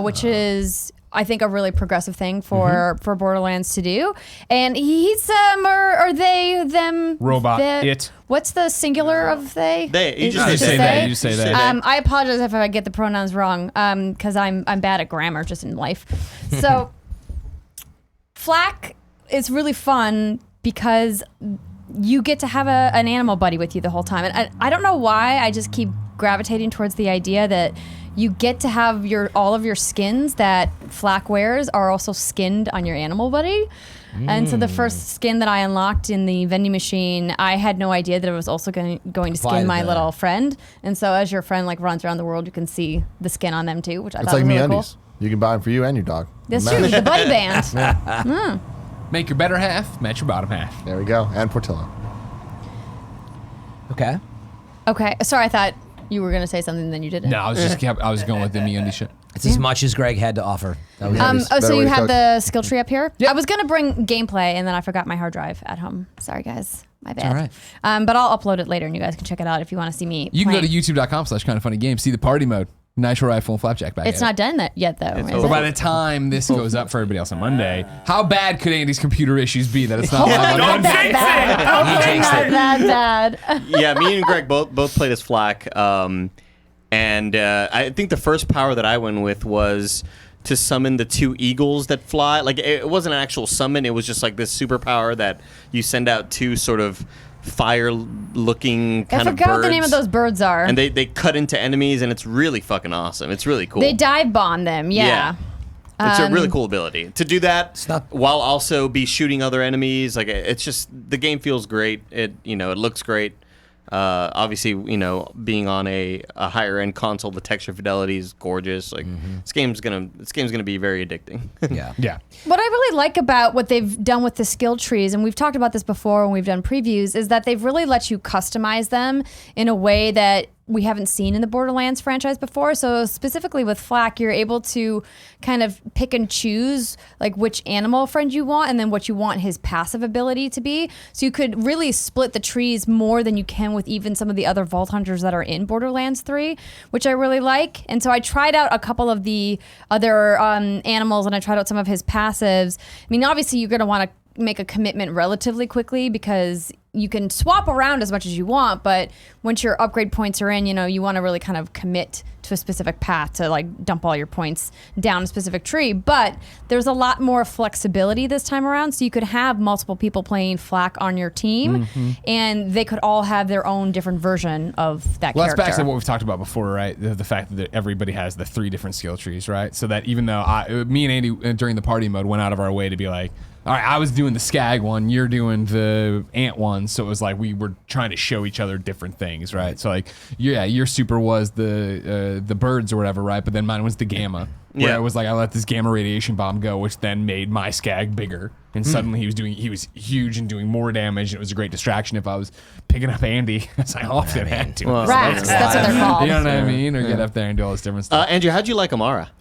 which is I think a really progressive thing for Borderlands to do. And he's or they, them, Robot, the- it. What's the singular of they? They. You Is just it You say say they? that. You just say that. I apologize if I get the pronouns wrong, because I'm bad at grammar just in life. So, Flack is really fun because you get to have an animal buddy with you the whole time, and I don't know why I just keep gravitating towards the idea that you get to have all of your skins that Flack wears are also skinned on your animal buddy. And so the first skin that I unlocked in the vending machine, I had no idea that it was also going to Apply skin to my the- little friend. And so as your friend like runs around the world, you can see the skin on them too, which I It's thought like was really cool. MeUndies. You can buy them for you and your dog. That's Match. true. The buddy band. Make your better half match your bottom half. There we go. And Portillo. Okay. Okay. Sorry, I thought you were going to say something, then you didn't. No, I was going with the MeUndies shit. It's as much as Greg had to offer. That was Nice. Oh, Better so way you to have cook. the skill tree up here? I was going to bring gameplay, and then I forgot my hard drive at home. Sorry, guys. My bad. all right. But I'll upload it later, and you guys can check it out if you want to see me You can go to playing. youtube.com/kindoffunnygames, see the party mode, nitro rifle and flapjack bag. It's not done yet, though. is over. So it? by the time this goes up for everybody else on Monday, how bad could Andy's computer issues be that it's not live on Not Monday? that bad. Hopefully jinxed not it. that bad. Yeah, me and Greg both played as Flack, and I think the first power that I went with was to summon the 2 eagles that fly. Like it wasn't an actual summon; it was just like this superpower that you send out 2 sort of fire-looking I kind of forgot birds. what the name of those birds are. And they cut into enemies, and it's really fucking awesome. It's really cool. They dive bomb them, yeah. It's a really cool ability to do that not- while also be shooting other enemies. Like it's just the game feels great. It looks great. Obviously, being on a higher end console, the texture fidelity is gorgeous. Like this game's gonna be very addicting. Yeah. Yeah. What I really like about what they've done with the skill trees, and we've talked about this before when we've done previews, is that they've really let you customize them in a way that we haven't seen in the Borderlands franchise before. So specifically with Flak, you're able to kind of pick and choose like which animal friend you want and then what you want his passive ability to be. So you could really split the trees more than you can with even some of the other Vault Hunters that are in Borderlands 3, which I really like. And so I tried out a couple of the other animals and I tried out some of his passives. I mean, obviously you're going to want to make a commitment relatively quickly because you can swap around as much as you want, but once your upgrade points are in, you want to really kind of commit to a specific path to like dump all your points down a specific tree. But there's a lot more flexibility this time around, so you could have multiple people playing Flak on your team, and they could all have their own different version of that Well, character. that's back to what we've talked about before, right? The fact that everybody has the 3 different skill trees, right? So that even though me and Andy during the party mode went out of our way to be like, all right, I was doing the skag one, you're doing the ant one, so it was like we were trying to show each other different things, right? So like, yeah, your super was the birds or whatever, right? But then mine was the gamma, where Yeah. it was like I let this gamma radiation bomb go, which then made my skag bigger, and suddenly he was huge and doing more damage, and it was a great distraction if I was picking up Andy, as I often had to. Well, Rats, that's what they're called. You know what I mean? Or get up there and do all this different stuff. Andrew, how'd you like Amara?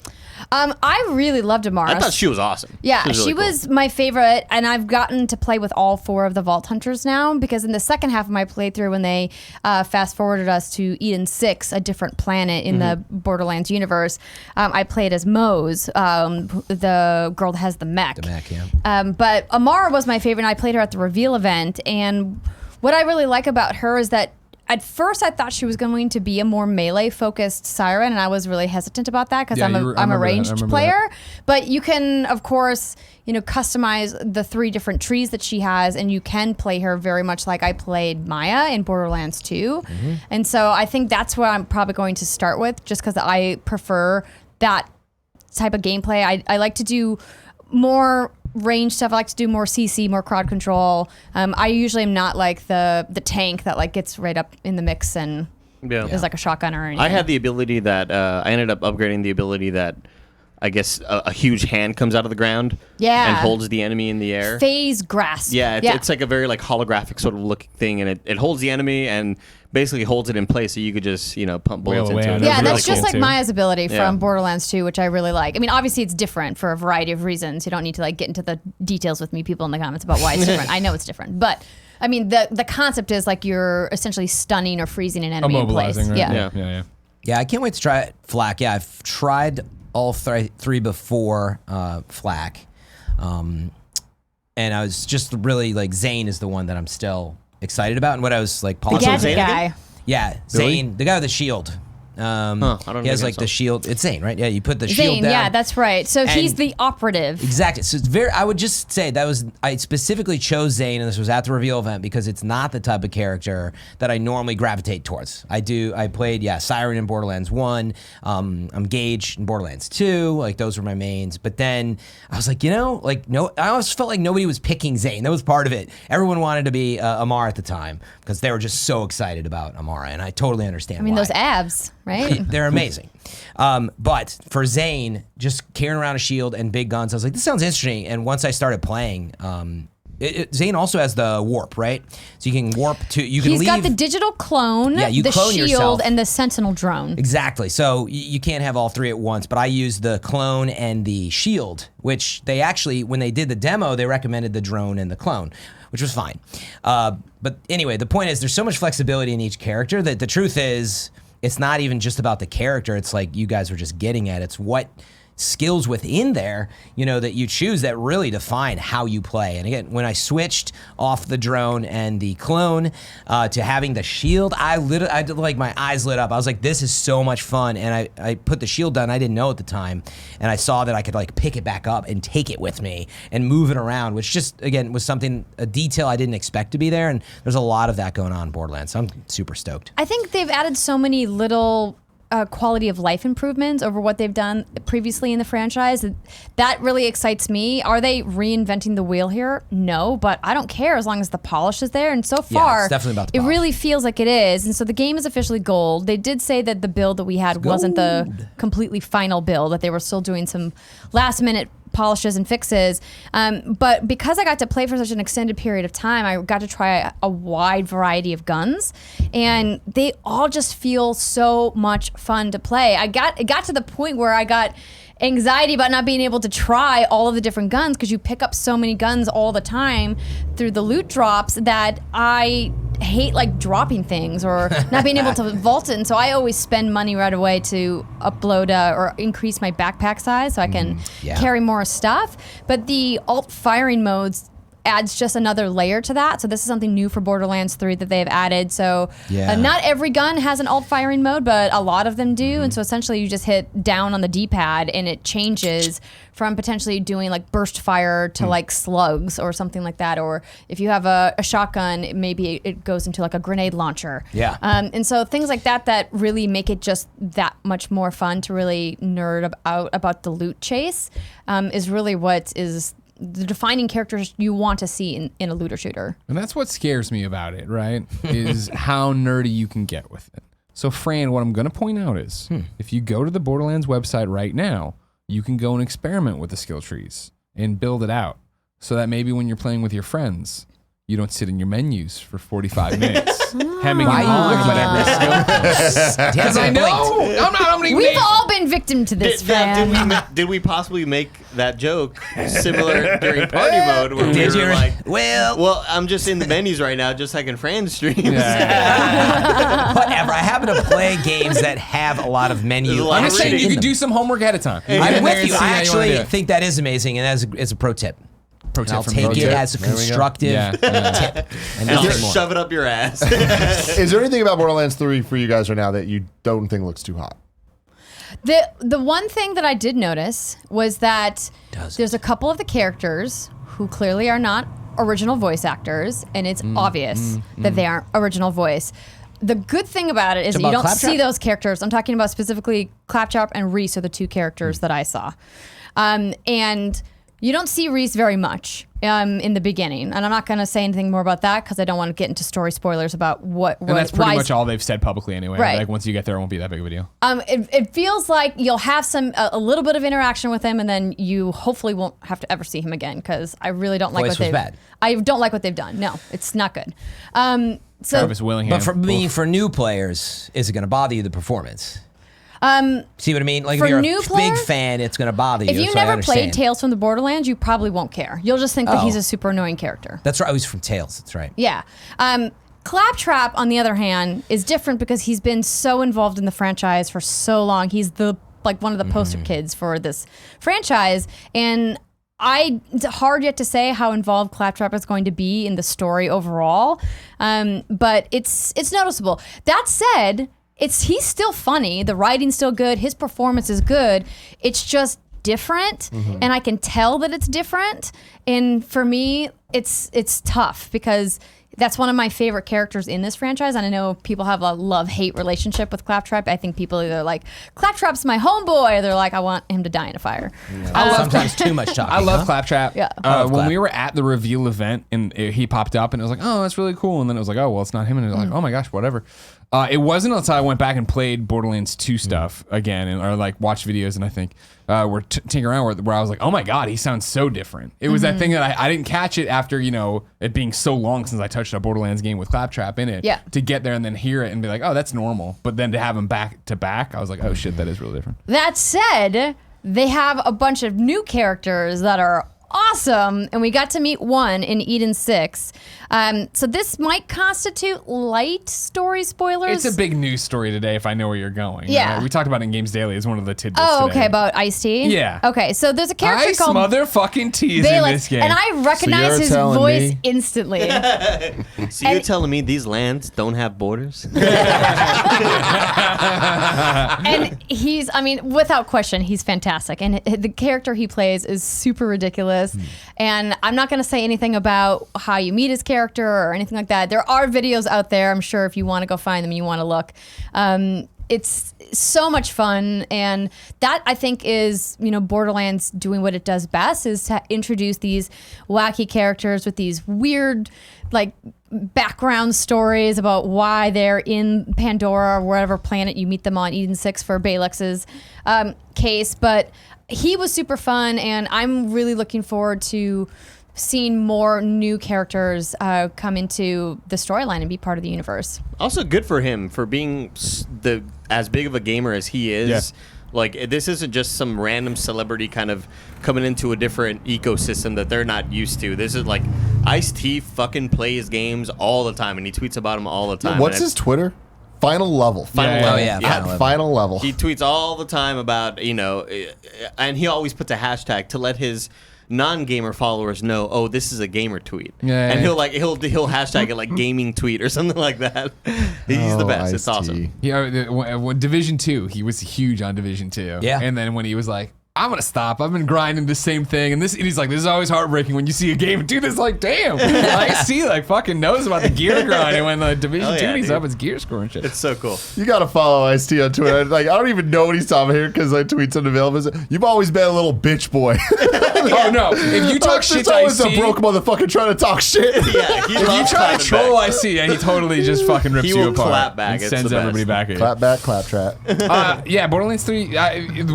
I really loved Amara. I thought she was awesome. Yeah, really she cool. was my favorite, and I've gotten to play with all 4 of the Vault Hunters now because in the second half of my playthrough, when they fast forwarded us to Eden 6, a different planet in the Borderlands universe, I played as Mose, the girl that has the mech. The mech, yeah. But Amara was my favorite, and I played her at the reveal event, and what I really like about her is that at first, I thought she was going to be a more melee-focused Siren, and I was really hesitant about that because Yeah, I'm a remember that. ranged I remember player. But you can, of course, customize the 3 different trees that she has, and you can play her very much like I played Maya in Borderlands 2. And so I think that's what I'm probably going to start with, just because I prefer that type of gameplay. I like to do more range stuff. I like to do more CC, more crowd control. I usually am not like the tank that like gets right up in the mix and is like a shotgun or anything. I had the ability that I ended up upgrading the ability that I guess a huge hand comes out of the ground and holds the enemy in the air. Phase grasp. Yeah, it's like a very like holographic sort of looking thing, and it holds the enemy and basically holds it in place, so you could just pump bullets away into on it. it. Yeah, Really that's just cool, like too. Maya's ability from Yeah. Borderlands 2, which I really like. I mean, obviously it's different for a variety of reasons. You don't need to like get into the details with me, people in the comments, about why it's different. I know it's different, but I mean the concept is like you're essentially stunning or freezing an enemy in place. Immobilizing, right? Yeah. Yeah. Yeah, I can't wait to try Flak. Yeah, I've tried all 3 before Flak. And I was just really like, Zane is the one that I'm still excited about. And what I was like, The pausing. gadget Zane again? guy. Yeah, Zane, the guy with the shield. I don't He has know like so. the shield. It's Zane, right? Yeah, you put the shield Zane, down. yeah, that's right. So he's And- the operative. Exactly. So it's I would just say I specifically chose Zane, and this was at the reveal event because it's not the type of character that I normally gravitate towards. I played, Siren in Borderlands 1. I'm Gage in Borderlands 2. Like, those were my mains. But then I was like, no, I always felt like nobody was picking Zane. That was part of it. Everyone wanted to be Amara at the time because they were just so excited about Amara, and I totally understand I mean, why. those abs, right? They're amazing. But for Zane, just carrying around a shield and big guns, I was like, this sounds interesting. And once I started playing, Zane also has the warp, right? So you can warp to, you can He's leave. got the digital clone, Yeah, you the clone shield, yourself. and the sentinel drone. Exactly. So you can't have all 3 at once, but I used the clone and the shield, which they actually, when they did the demo, they recommended the drone and the clone, which was fine. But anyway, the point is there's so much flexibility in each character that the truth is it's not even just about the character. It's like you guys were just getting at. It's what skills within there, that you choose that really define how you play. And again, when I switched off the drone and the clone to having the shield, I did, like, my eyes lit up. I was like, this is so much fun. And I put the shield down. I didn't know at the time. And I saw that I could like pick it back up and take it with me and move it around, which just, again, was a detail I didn't expect to be there. And there's a lot of that going on in Borderlands. So I'm super stoked. I think they've added so many little quality of life improvements over what they've done previously in the franchise. That really excites me. Are they reinventing the wheel here? No, but I don't care as long as the polish is there. And so far, it's definitely about the it polish. really feels like it is. And so the game is officially gold. They did say that the build that we had wasn't the completely final build, that they were still doing some last minute polishes and fixes. But because I got to play for such an extended period of time, I got to try a wide variety of guns, and they all just feel so much fun to play. It got to the point where I got anxiety about not being able to try all of the different guns, because you pick up so many guns all the time through the loot drops that I hate like dropping things or not being able to vault it. And so I always spend money right away to upload or increase my backpack size so I can carry more stuff. But the alt firing modes adds just another layer to that. So this is something new for Borderlands 3 that they've added. So not every gun has an alt firing mode, but a lot of them do. And so essentially you just hit down on the D-pad and it changes from potentially doing like burst fire to like slugs or something like that. Or if you have a shotgun, maybe it goes into like a grenade launcher. Yeah. And so things like that really make it just that much more fun to really nerd out about the loot chase is really what is the defining characters you want to see in a looter shooter. And that's what scares me about it, right? Is how nerdy you can get with it. So, Fran, what I'm going to point out is if you go to the Borderlands website right now, you can go and experiment with the skill trees and build it out so that maybe when you're playing with your friends, you don't sit in your menus for 45 minutes hemming and hawing about every skill. Because I know. I'm not We've all been victim to this, Fran. Did we possibly make that joke similar during party mode where we were like, well, I'm just in the menus right now, just like in Fran's streams. Whatever. I happen to play games that have a lot of menu. I'm just saying you could do some homework ahead of time. I'm with you. I actually think that is amazing, and as a pro tip. I'll take it as a constructive tip. And just shove it up your ass. Is there anything about Borderlands 3 for you guys right now that you don't think looks too hot? The one thing that I did notice was that there's a couple of the characters who clearly are not original voice actors, and it's obvious that they aren't original voice. The good thing about it is that you don't see those characters. I'm talking about specifically Claptrap and Reese are the two characters that I saw. And you don't see Reese very much in the beginning, and I'm not going to say anything more about that because I don't want to get into story spoilers about what. And that's pretty much all they've said publicly anyway. Right. Like once you get there, it won't be that big of a deal. It feels like you'll have a little bit of interaction with him, and then you hopefully won't have to ever see him again because I really don't like what they've. Bad. I don't like what they've done. No, it's not good. So, Travis Willingham. But for new players, is it going to bother you, the performance? See what I mean? Like for if you're new a players, big fan, it's going to bother you. If you so I never played understand. Tales from the Borderlands, you probably won't care. You'll just think that he's a super annoying character. That's right. I was from Tales. That's right. Yeah. Claptrap, on the other hand, is different because he's been so involved in the franchise for so long. He's one of the poster kids for this franchise, and it's hard yet to say how involved Claptrap is going to be in the story overall, but it's noticeable. That said, he's still funny. The writing's still good. His performance is good. It's just different, and I can tell that it's different. And for me, it's tough because that's one of my favorite characters in this franchise. And I know people have a love-hate relationship with Claptrap. I think people either like, Claptrap's my homeboy, or they're like, I want him to die in a fire. Sometimes too much talking. I love Claptrap. Yeah. When we were at the reveal event and he popped up and it was like, oh, that's really cool. And then it was like, oh, well, it's not him. And it was like, oh my gosh, whatever. It wasn't until I went back and played Borderlands 2 stuff again or like watched videos and I think we're tinkering around where I was like, oh my God, he sounds so different. It was that thing that I didn't catch it after, it being so long since I touched a Borderlands game with Claptrap in it. Yeah. To get there and then hear it and be like, oh, that's normal. But then to have him back to back, I was like, oh shit, that is really different. That said, they have a bunch of new characters that are awesome, and we got to meet one in Eden 6. So this might constitute light story spoilers. It's a big news story today if I know where you're going. Yeah. We talked about it in Games Daily as one of the tidbits Oh, today. okay, about Ice-T? Yeah. Okay, so there's a character Ice called motherfucking T is in Valence, this game. and I recognize you're his telling voice me- instantly. So you're telling me these lands don't have borders? And he's, without question, he's fantastic. And the character he plays is super ridiculous. And I'm not going to say anything about how you meet his character or anything like that. There are videos out there, I'm sure, if you want to go find them, you want to look. it's so much fun, and that I think is, Borderlands doing what it does best, is to introduce these wacky characters with these weird like background stories about why they're in Pandora or wherever planet you meet them on, Eden 6 for Balex's case. But he was super fun, and I'm really looking forward to seeing more new characters come into the storyline and be part of the universe. Also good for him for being as big of a gamer as he is. Yeah. Like, this isn't just some random celebrity kind of coming into a different ecosystem that they're not used to. This is like Ice-T fucking plays games all the time, and he tweets about them all the time. What's his Twitter? Final level. Final Yeah, level. Oh, yeah, Final At level. final level. He tweets all the time about, and he always puts a hashtag to let his non-gamer followers know, oh, this is a gamer tweet. Yeah, and yeah. he'll hashtag it like gaming tweet or something like that. He's the best. It's Ice-T. awesome. Division 2, he was huge on Division 2. Yeah. And then when he was like, I'm gonna stop. I've been grinding the same thing, and he's like, this is always heartbreaking when you see a game do this. Like, damn, Ice-T like fucking knows about the gear grind, and when the Division Hell 2 yeah, he's dude. up, it's gear score and shit. It's so cool. You gotta follow Ice-T on Twitter. Like, I don't even know what he's talking about here because I tweets unavailable. You've always been a little bitch boy. Oh no! If you talk shit There's to always Ice-T, a broke motherfucker trying to talk shit. Yeah, he if you loves try clapping to troll back. Ice-T, and he totally just fucking rips He you will apart. clap back. And It's sends the everybody best. back at you. Clap back, clap trap. Yeah, Borderlands 3.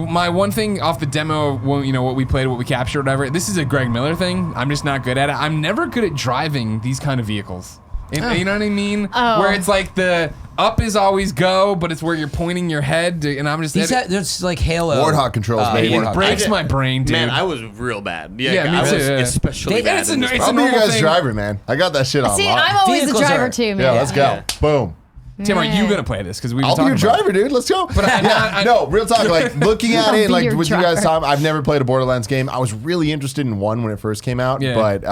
My one thing off the demo, what we played, what we captured, whatever. This is a Greg Miller thing. I'm just not good at it. I'm never good at driving these kind of vehicles. You know what I mean? Oh. Where it's like the up is always go, but it's where you're pointing your head, and I'm just. There's like Halo. Warthog controls, baby. It Warthog. breaks my brain, dude. Man, I was real bad. Yeah, me I too, was yeah. especially They- bad. it's in a- this it's game. a I'll be your normal guys' thing. driver, man. I got that shit on See, lock. I'm always the Vehicles driver are- too, man. Yeah, let's go. Yeah. Boom. Tim, are you gonna play this? Because we. I'll be your driver, dude. Let's go. But no, real talk. Like looking at I'll it, be like your with you guys driver. talking, I've never played a Borderlands game. I was really interested in one when it first came out, Yeah. but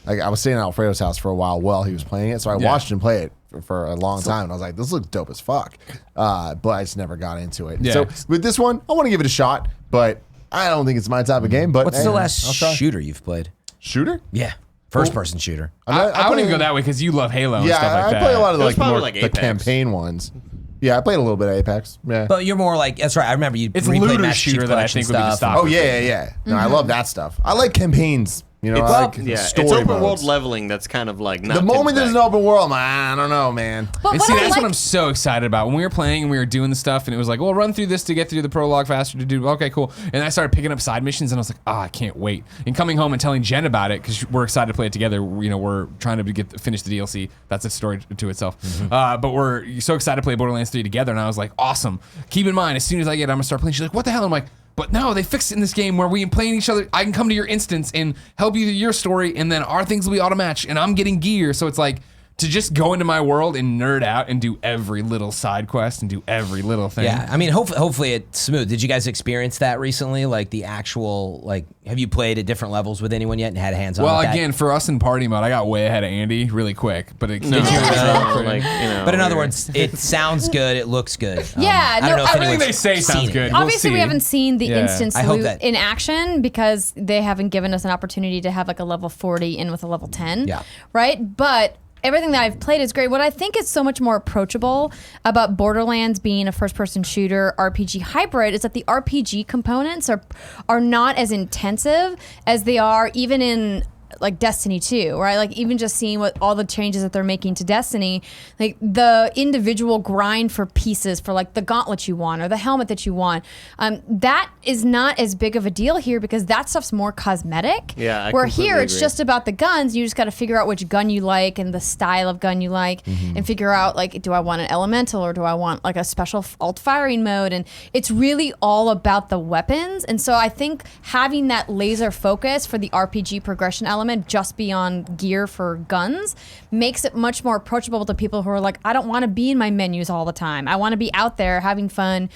like I was staying at Alfredo's house for a while he was playing it, so I Yeah. watched him play it for a long time, and I was like, this looks dope as fuck. But I just never got into it. Yeah. So with this one, I want to give it a shot, but I don't think it's my type of game. But What's hey, the last I'll try. shooter you've played? Shooter? Yeah, first person shooter. I wouldn't play- even go that way because you love Halo and Yeah, stuff like I that. play a lot of It was like probably more like the Apex. campaign ones. Yeah, I played a little bit of Apex. Yeah. But you're more like that's right. I remember you. It's replayed looter Master Chief shooter that I Collection think would be the stuff. stop. Oh yeah. No, I love that stuff. I like campaigns. You know, I Well, like Yeah, it's story open modes. world leveling. That's kind of like not The moment there's Tim's an bag. open world, man, I don't know, man. But And what see, I that's like, what I'm so excited about. When we were playing and we were doing the stuff, and it was like, well, run through this to get through the prologue faster to do. Okay, cool. And I started picking up side missions, and I was like, I can't wait. And coming home and telling Jen about it because we're excited to play it together. We're trying to finish the DLC. That's a story to itself. But we're so excited to play Borderlands 3 together, and I was like, awesome. Keep in mind, as soon as I get it, I'm gonna start playing. She's like, what the hell? I'm like, but no, they fixed it in this game where we can play each other. I can come to your instance and help you through your story, and then our things will be auto-match, and I'm getting gear. So it's like to just go into my world and nerd out and do every little side quest and do every little thing. Yeah, I mean, hopefully it's smooth. Did you guys experience that recently? Like the actual, like, have you played at different levels with anyone yet and had hands on? Well, with that? again, for us in party mode, I got way ahead of Andy really quick. But it No, like, But in other words, it sounds good. It looks good. Yeah, I don't know if everything anyone's they say sounds seen it. good. We'll obviously we see. haven't seen the Yeah. instance I hope loot that- in action because they haven't given us an opportunity to have like a level 40 in with a level 10. Yeah. Right? But everything that I've played is great. What I think is so much more approachable about Borderlands being a first-person shooter RPG hybrid is that the RPG components are not as intensive as they are even in like Destiny 2, right? Like even just seeing what all the changes that they're making to Destiny, like the individual grind for pieces for like the gauntlet you want or the helmet that you want, that is not as big of a deal here because that stuff's more cosmetic. Yeah, I where completely here it's agree. just about the guns. You just got to figure out which gun you like and the style of gun you like, and figure out like, do I want an elemental or do I want like a special alt firing mode? And it's really all about the weapons. And so I think having that laser focus for the RPG progression element just beyond gear for guns makes it much more approachable to people who are like, I don't want to be in my menus all the time. I want to be out there having fun,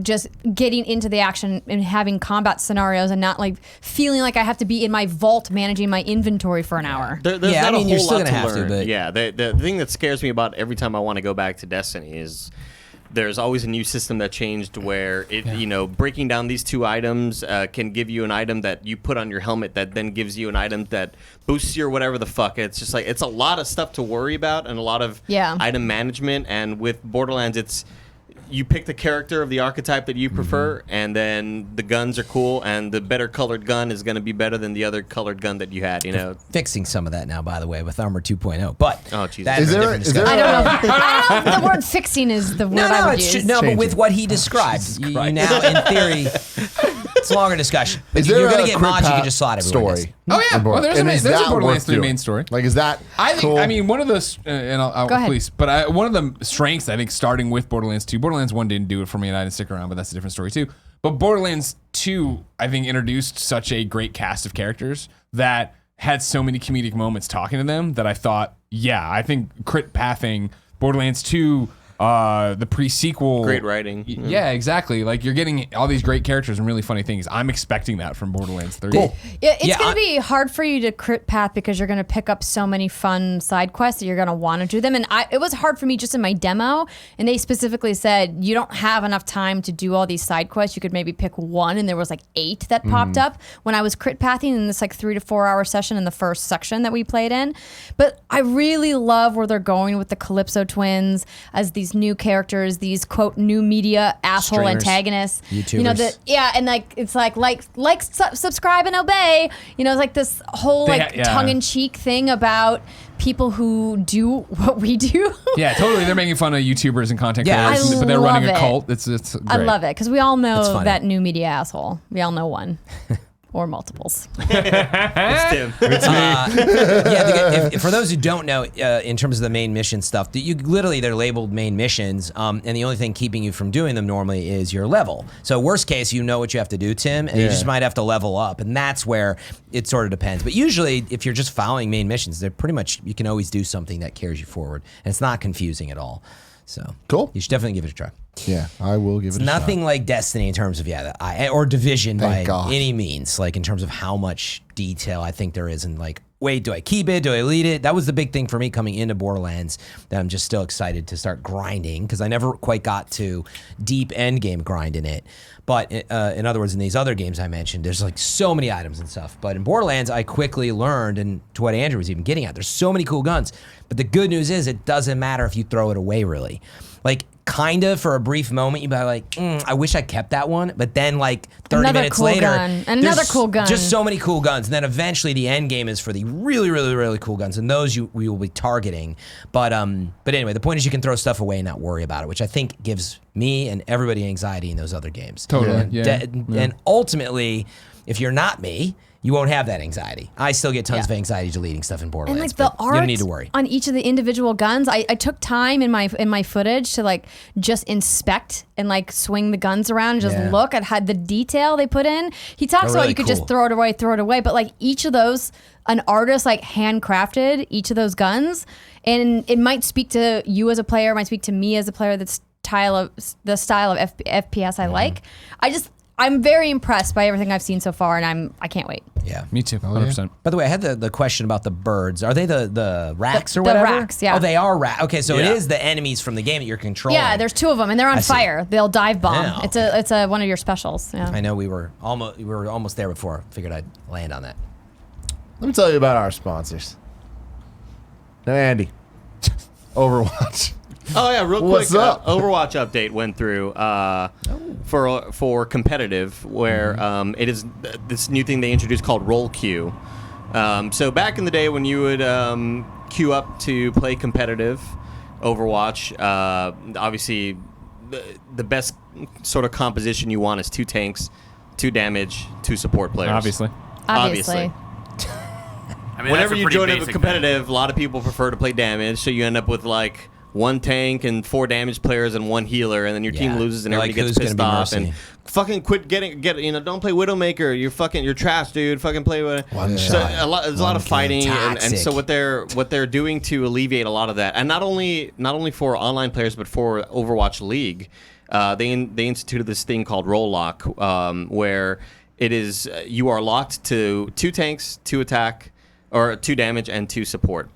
just getting into the action and having combat scenarios and not like feeling like I have to be in my vault managing my inventory for an hour. There's Yeah, I not mean, a you're whole still lot gonna to have to, learn. but- Yeah, the thing that scares me about every time I want to go back to Destiny is there's always a new system that changed where it, breaking down these two items can give you an item that you put on your helmet that then gives you an item that boosts you or whatever the fuck. It's just like, it's a lot of stuff to worry about and a lot of Yeah. item management. And with Borderlands, you pick the character of the archetype that you prefer, and then the guns are cool, and the better colored gun is going to be better than the other colored gun that you had. You know, Fixing some of that now, by the way, with Armor 2.0. But Oh, Jesus. that's Is a there- different is there discussion. I don't know. The word fixing is the word I would use. No, but Change with it. what he described, you now, in theory, it's a longer discussion. But Is there you're going a to get crit mods, you path can just slot everyone. story? Oh yeah, well, there's And a is there's a that Borderlands worth 3 doing? main story. Like, is that I think. cool? I mean, one of the and I'll Go ahead. please, but one of the strengths I think starting with Borderlands 2, Borderlands 1 didn't do it for me, and I didn't stick around, but that's a different story too. But Borderlands 2, I think, introduced such a great cast of characters that had so many comedic moments talking to them that I thought, yeah, I think crit pathing Borderlands 2. The pre-sequel, Great writing. Yeah, exactly. Like you're getting all these great characters and really funny things. I'm expecting that from Borderlands 3. Cool. Yeah, it's Yeah, going to be hard for you to crit path because you're going to pick up so many fun side quests that you're going to want to do them. And it was hard for me just in my demo. And they specifically said you don't have enough time to do all these side quests. You could maybe pick one, and there was like 8 that popped up when I was crit pathing in this like 3 to 4 hour session in the first section that we played in. But I really love where they're going with the Calypso twins as these new characters, these quote new media asshole Streamers, antagonists. YouTubers. You know, and like it's like subscribe and obey. You know, it's like this whole tongue in cheek thing about people who do what we do. Yeah, totally. They're making fun of YouTubers and content Yeah, creators, I but they're running love a it. cult. It's great. I love it because we all It's know funny. that new media asshole. We all know one. Or multiples. It's Tim. For those who don't know, in terms of the main mission stuff, they're labeled main missions, and the only thing keeping you from doing them normally is your level. So worst case, you know what you have to do, Tim, and you just might have to level up, and that's where it sort of depends. But usually, if you're just following main missions, they're pretty much you can always do something that carries you forward, and it's not confusing at all. So Cool. You should definitely give it a try. Yeah, I will give it a Nothing shot. like Destiny in terms of or Division Thank by God. any means. Like in terms of how much detail I think there is, and like, wait, do I keep it? Do I delete it? That was the big thing for me coming into Borderlands. That I'm just still excited to start grinding because I never quite got to deep end game grind in it. But in other words, in these other games I mentioned, there's like so many items and stuff. But in Borderlands, I quickly learned, and to what Andrew was even getting at, there's so many cool guns. But the good news is, it doesn't matter if you throw it away, really. Like, kind of for a brief moment, you'd be like, I wish I kept that one. But then, like, 30 Another minutes cool later, gun. Another there's cool gun. Just so many cool guns. And then eventually the end game is for the really, really, really cool guns. And those we will be targeting. But anyway, the point is you can throw stuff away and not worry about it, which I think gives me and everybody anxiety in those other games. Totally. Yeah. And ultimately, if you're not me, you won't have that anxiety. I still get tons of anxiety deleting stuff in And Borderlands. like the but art you don't need to worry. on each of the individual guns, I took time in my footage to like just inspect and like swing the guns around and just Yeah. look at how the detail they put in. He talks They're about really you could just cool. throw it away, but like each of those, an artist like handcrafted each of those guns, and it might speak to you as a player, it might speak to me as a player. The style of FPS I like. I'm very impressed by everything I've seen so far, and I can't wait. Yeah. Me too. 100%. By the way, I had the question about the birds. Are they the racks or The whatever? racks, yeah. Oh, they are racks. Okay, so Yeah. it is the enemies from the game that you're controlling. Yeah, there's 2 of them, and they're on see. fire. They'll dive bomb. Yeah, It's a one of your specials. Yeah. I know we were almost there before. Figured I'd land on that. Let me tell you about our sponsors. Now, Andy, Overwatch. Oh yeah, real quick. What's up? Overwatch update went through for competitive, where it is this new thing they introduced called roll queue. So back in the day when you would queue up to play competitive Overwatch, obviously the best sort of composition you want is 2 tanks, 2 damage, 2 support players. Obviously. I mean, Whenever that's a you pretty join a basic competitive, a lot of people prefer to play damage, so you end up with like 1 tank and 4 damage players and 1 healer, and then your team Yeah. loses and They're everybody like, gets who's pissed gonna be off and mercy? fucking quit don't play Widowmaker. You're trash, dude. Fucking play with One so shot. there's a lot of One fighting, kill. and Toxic. so what they're doing to alleviate a lot of that, and not only for online players but for Overwatch League, they instituted this thing called roll lock, where it is you are locked to 2 tanks, 2 attack, or 2 damage and 2 support.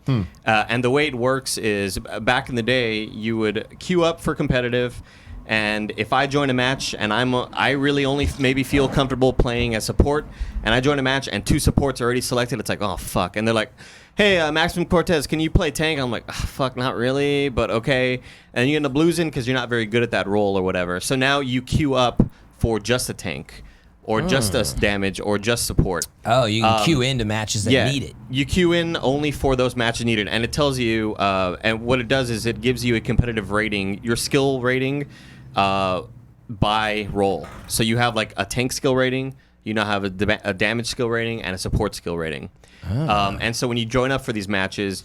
And the way it works is back in the day, you would queue up for competitive, And if I join a match and I really only maybe feel comfortable playing as support, and I join a match and 2 supports are already selected, it's like, oh fuck. And they're like, hey, Maximum Cortez, can you play tank? I'm like, oh, fuck, not really, but okay. And you end up losing because you're not very good at that role or whatever. So now you queue up for just a tank, or just a damage, or just support. Oh, you can queue into matches that need it. You queue in only for those matches needed, and it tells you, and what it does is it gives you a competitive rating, your skill rating, by role. So you have like a tank skill rating, you now have a damage skill rating, and a support skill rating. And so when you join up for these matches,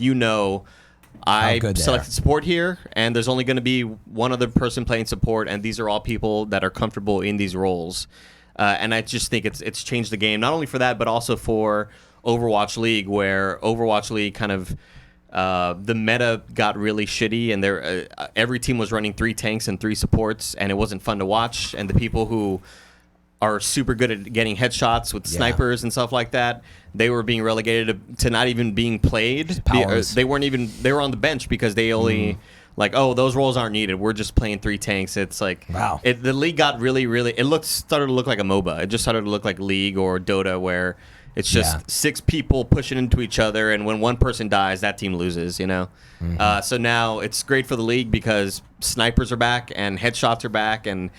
I selected support here, and there's only going to be one other person playing support, and these are all people that are comfortable in these roles. And I just think it's changed the game, not only for that, but also for Overwatch League, where Overwatch League kind of the meta got really shitty, and every team was running 3 tanks and 3 supports, and it wasn't fun to watch. And the people who are super good at getting headshots with snipers and stuff like that, they were being relegated to not even being played. They were on the bench because they only like, oh, those roles aren't needed. We're just playing 3 tanks. It's like, wow. The league got really, started to look like a MOBA. It just started to look like League or Dota, where it's just 6 people pushing into each other, and when one person dies, that team loses, you know? So now it's great for the league because snipers are back, and headshots are back, and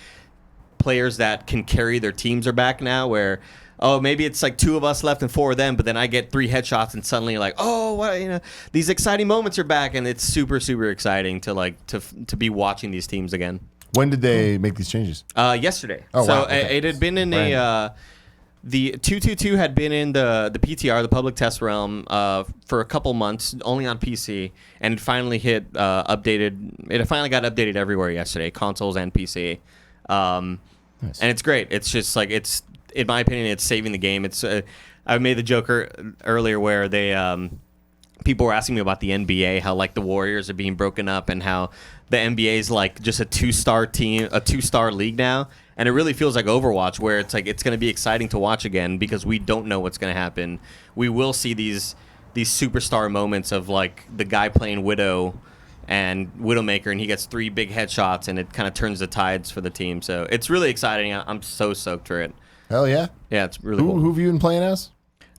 players that can carry their teams are back now, where, oh, maybe it's like 2 of us left and 4 of them, but then I get 3 headshots, and suddenly like, oh, what, you know, these exciting moments are back, and it's super, super exciting to be watching these teams again. When did they make these changes? Yesterday. Oh, so wow. Okay. It had been in the 222 had been in the PTR, the public test realm, for a couple months, only on PC, and it finally hit updated. It finally got updated everywhere yesterday, consoles and PC. Nice. And it's great. It's just like, it's, in my opinion, it's saving the game. It's I made the joke earlier where they people were asking me about the NBA, how like the Warriors are being broken up, and how the NBA is like just a 2-star team, a 2-star league now. And it really feels like Overwatch, where it's like it's going to be exciting to watch again because we don't know what's going to happen. We will see these superstar moments of like the guy playing Widow and Widowmaker, and he gets 3 big headshots, and it kind of turns the tides for the team. So it's really exciting. I'm so stoked for it. Hell yeah. Yeah, it's really cool. Who have you been playing as?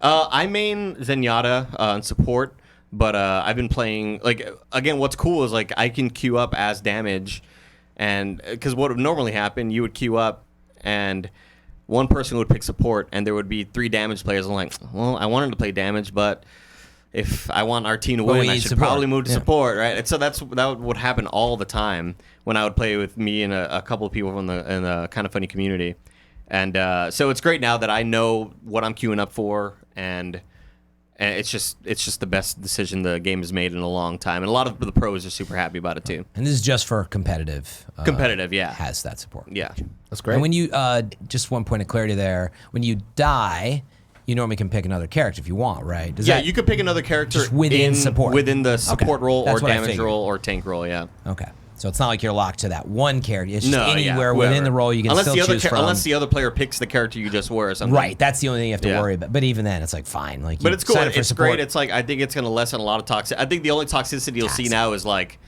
I main Zenyatta on support, but I've been playing, like, again, what's cool is like I can queue up as damage, and because what would normally happen, you would queue up and one person would pick support, and there would be 3 damage players. I'm like, well, I wanted to play damage, but if I want our team to win, I should probably move to support, right? And so that would happen all the time when I would play with me and a couple of people in the Kind of Funny community. And so it's great now that I know what I'm queuing up for, and it's just the best decision the game has made in a long time. And a lot of the pros are super happy about it too. And this is just for competitive. Yeah. Has that support. Yeah. That's great. And when you, just one point of clarity there, when you die, you normally can pick another character if you want, right? You could pick another character just within support. within the support role, That's or what I damage figured. role, or tank role. Yeah. Okay. So it's not like you're locked to that one character. It's just anywhere within the role you can still choose from. Unless the other player picks the character you just were or something. Right. That's the only thing you have to worry about. But even then, it's like fine. Like, but it's cool. It's great. It's like, I think it's going to lessen a lot of toxicity. I think the only toxicity you'll see now is like,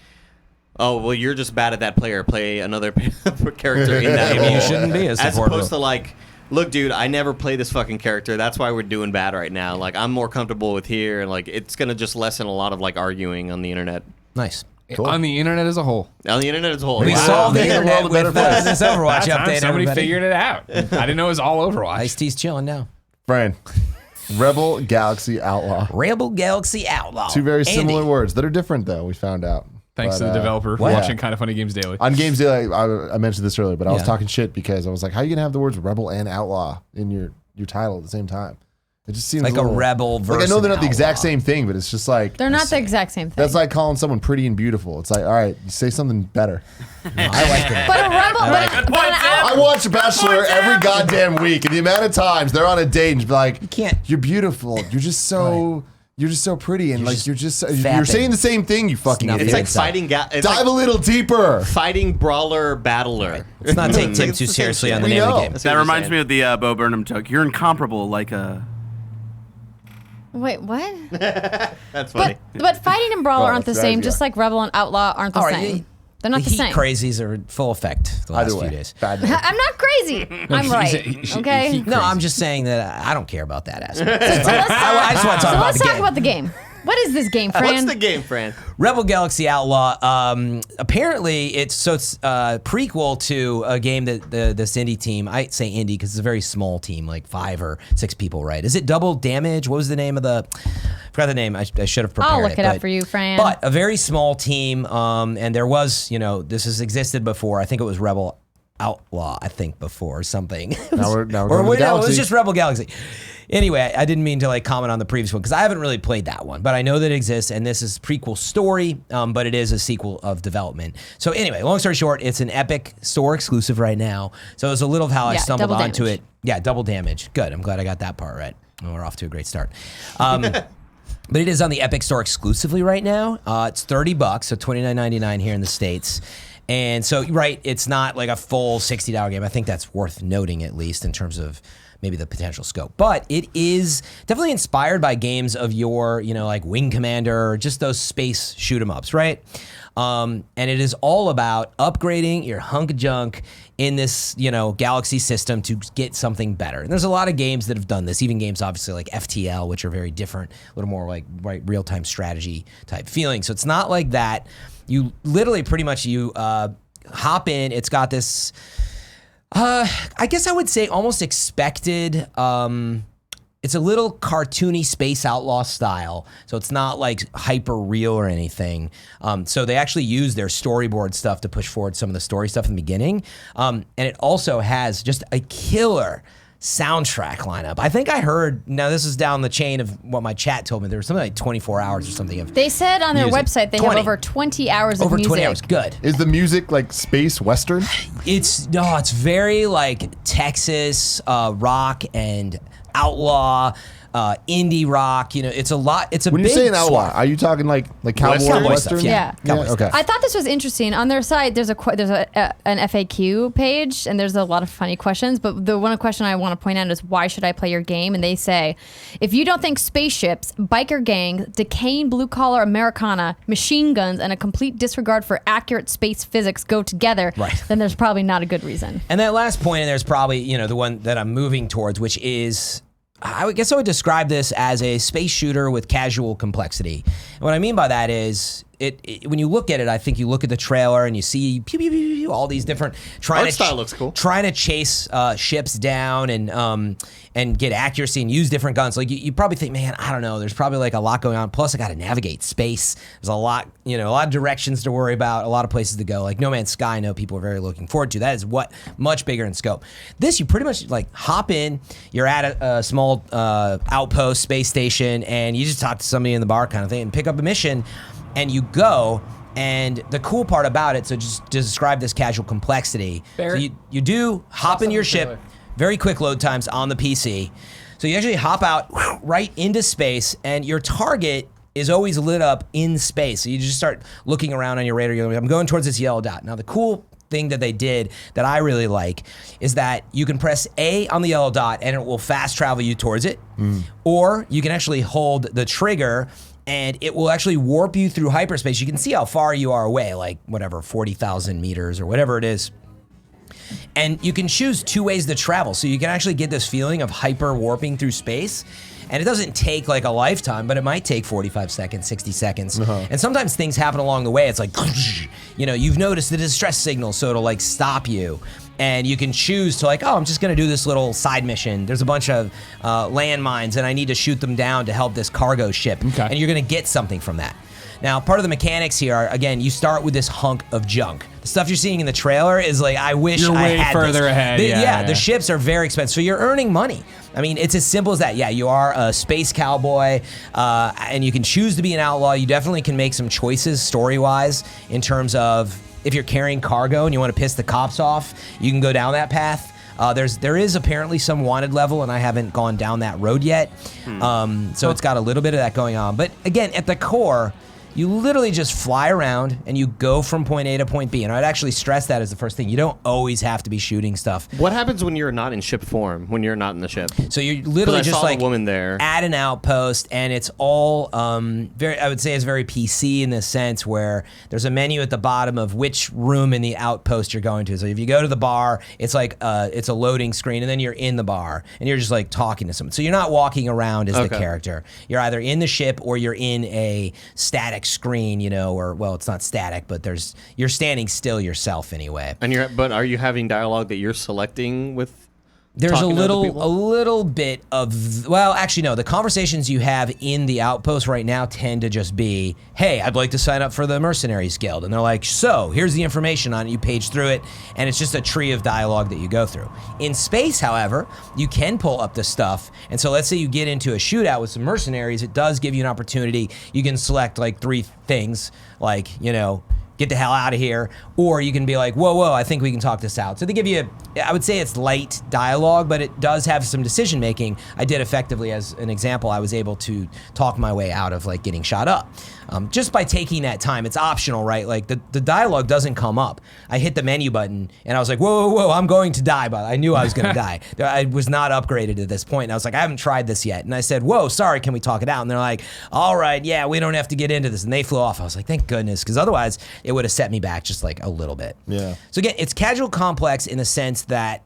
oh, well, you're just bad at that player. Play another character in that role. You shouldn't be a support as opposed to like, look, dude, I never play this fucking character. That's why we're doing bad right now. Like, I'm more comfortable with here, and like, it's gonna just lessen a lot of like arguing on the internet. Nice. Cool. On the internet as a whole. On the internet as a whole. We solved the internet with this Overwatch update. Somebody everybody. figured it out. I didn't know it was all Overwatch. Ice-T's chilling now. Brian, Rebel Galaxy Outlaw. Rebel Galaxy Outlaw. 2 very similar Andy. words that are different, though, we found out. Thanks But, to the developer what? watching Kind of Funny Games Daily. On Games Daily, I mentioned this earlier, but I was Yeah. talking shit because I was like, how are you going to have the words Rebel and Outlaw in your title at the same time? It just seems Like a little, rebel Like, versus I know they're not the exact outlaw. same thing, but it's just like... They're not the exact same thing. That's like calling someone pretty and beautiful. It's like, all right, you say something better. I like that. But a rebel, but an I watch Bachelor every goddamn week, and the amount of times they're on a date and be like, can't- you're beautiful. You're just so... You're just so pretty, and like you're vapid. saying the same thing. You fucking Snuffing It's idiot. like fighting. Dive a little deeper. Fighting brawler battler. Let's not take Tim It's too the same seriously shit. on the We name of the know. game. That's That what you're reminds saying. me of the Bo Burnham joke. You're incomparable, like a... Wait, what? That's funny. But fighting and brawler Oh, aren't the that's same. right, Just yeah. like rebel and outlaw aren't the All right, same. They're not the the heat same. crazies are full effect the last Either way, few days. bad day. I'm not crazy. I'm right. Okay. No, I'm just saying that I don't care about that aspect. I just want to talk So about let's the talk game. about the game. What is this game, Fran? What's the game, Fran? Rebel Galaxy Outlaw. Apparently, it's prequel to a game that this indie team. I say indie because it's a very small team, like 5 or 6 people. Right? Is it Double Damage? What was the name of the? I forgot the name. I should have prepared. I'll look it up but- for you, Fran. But a very small team, and there was, this has existed before. I think it was Rebel Outlaw. I think before or something. Now we're or going to the no, it Galaxy. was just Rebel Galaxy. Anyway, I didn't mean to like comment on the previous one because I haven't really played that one, but I know that it exists, and this is prequel story, but it is a sequel of development. So anyway, long story short, it's an Epic Store exclusive right now. So it's a little of how I Yeah, stumbled Double onto Damage. it. Yeah, Double Damage. Good. I'm glad I got that part right. Well, we're off to a great start. But it is on the Epic Store exclusively right now. It's $30, so $29.99 here in the States. And so, right, it's not like a full $60 game. I think that's worth noting, at least in terms of maybe the potential scope. But it is definitely inspired by games of your, like Wing Commander, or just those space shoot 'em ups, right? And it is all about upgrading your hunk of junk in this, Galaxy system to get something better. And there's a lot of games that have done this, even games obviously like FTL, which are very different, a little more like real-time strategy type feeling. So it's not like that. You literally pretty much hop in. It's got this, I guess I would say almost expected. It's a little cartoony Space Outlaw style, so it's not like hyper real or anything. So they actually use their storyboard stuff to push forward some of the story stuff in the beginning. And it also has just a killer soundtrack lineup. I think I heard, now this is down the chain of what my chat told me, there was something like 24 hours or something of They said on their music. website they 20. have over 20 hours of over music. 20 hours. Good. Is the music like space western? It's very like Texas rock and outlaw, indie rock. It's a lot. It's a When big you're saying outlaw, swap. are you talking like cowboy Cowboy western? stuff, yeah. Cowboy Okay. I thought this was interesting. On their site, there's an FAQ page, and there's a lot of funny questions. But the one question I want to point out is, why should I play your game? And they say, if you don't think spaceships, biker gangs, decaying blue-collar Americana, machine guns, and a complete disregard for accurate space physics go together, Right. then there's probably not a good reason. And that last point, and there's probably the one that I'm moving towards, which is, I guess I would describe this as a space shooter with casual complexity. And what I mean by that is, when you look at it, I think you look at the trailer and you see pew, pew, pew, pew, all these different Art style looks cool. trying to chase ships down and get accuracy and use different guns. Like you probably think, man, I don't know. There's probably like a lot going on. Plus, I got to navigate space. There's a lot of directions to worry about, a lot of places to go. Like No Man's Sky, I know people are very looking forward to. That is much bigger in scope. This, you pretty much like hop in. You're at a small outpost space station, and you just talk to somebody in the bar kind of thing, and pick up a mission. And you go, and the cool part about it, so just to describe this casual complexity, so you do hop in your ship, very quick load times on the PC. So you actually hop out right into space, and your target is always lit up in space. So you just start looking around on your radar. I'm going towards this yellow dot. Now the cool thing that they did that I really like is that you can press A on the yellow dot, and it will fast travel you towards it. Or you can actually hold the trigger, and it will actually warp you through hyperspace. You can see how far you are away, like 40,000 meters or whatever it is. And you can choose 2 ways to travel. So you can actually get this feeling of hyper warping through space. And it doesn't take like a lifetime, but it might take 45 seconds, 60 seconds. And sometimes things happen along the way. It's like, you've noticed the distress signal, so it'll like stop you. And you can choose to like, I'm just gonna do this little side mission. There's a bunch of landmines and I need to shoot them down to help this cargo ship. Okay. And you're gonna get something from that. Now, part of the mechanics here are, again, you start with this hunk of junk. The stuff you're seeing in the trailer is like, I wish You're I way had further this. ahead. Yeah, The ships are very expensive, so you're earning money. I mean, it's as simple as that. Yeah, you are a space cowboy, and you can choose to be an outlaw. You definitely can make some choices story-wise in terms of if you're carrying cargo and you want to piss the cops off, you can go down that path. There is apparently some wanted level, and I haven't gone down that road yet. So it's got a little bit of that going on. But again, at the core, You literally just fly around and you go from point A to point B. And I'd actually stress that as the first thing. You don't always have to be shooting stuff. What happens when you're not in ship form? When you're not in the ship? So you're literally 'Cause I just saw like the woman there. at an outpost, and it's all very. I would say it's very PC in the sense where there's a menu at the bottom of which room in the outpost you're going to. So if you go to the bar, it's like it's a loading screen, and then you're in the bar, and you're just like talking to someone. So you're not walking around as the character. You're either in the ship or you're in a static screen, or well, it's not static, but you're standing still yourself anyway. And but are you having dialogue that you're selecting with? There's a talking to other people? little bit of, well, actually, no. The conversations you have in the outpost right now tend to just be, hey, I'd like to sign up for the Mercenaries Guild. And they're like, so here's the information on it. You page through it, and it's just a tree of dialogue that you go through. In space, however, you can pull up the stuff. And so let's say you get into a shootout with some mercenaries. It does give you an opportunity. You can select like 3 things, like, get the hell out of here, or you can be like, whoa, I think we can talk this out. So they give you, I would say it's light dialogue, but it does have some decision making. I did effectively, as an example, I was able to talk my way out of like getting shot up. Just by taking that time. It's optional, right? Like the dialogue doesn't come up. I hit the menu button and I was like, whoa, I'm going to die, but I knew I was going to die. I was not upgraded at this point. And I was like, I haven't tried this yet. And I said, whoa, sorry, can we talk it out? And they're like, all right, yeah, we don't have to get into this. And they flew off. I was like, thank goodness, because otherwise it would have set me back just like a little bit. Yeah. So again, it's casual complex in the sense that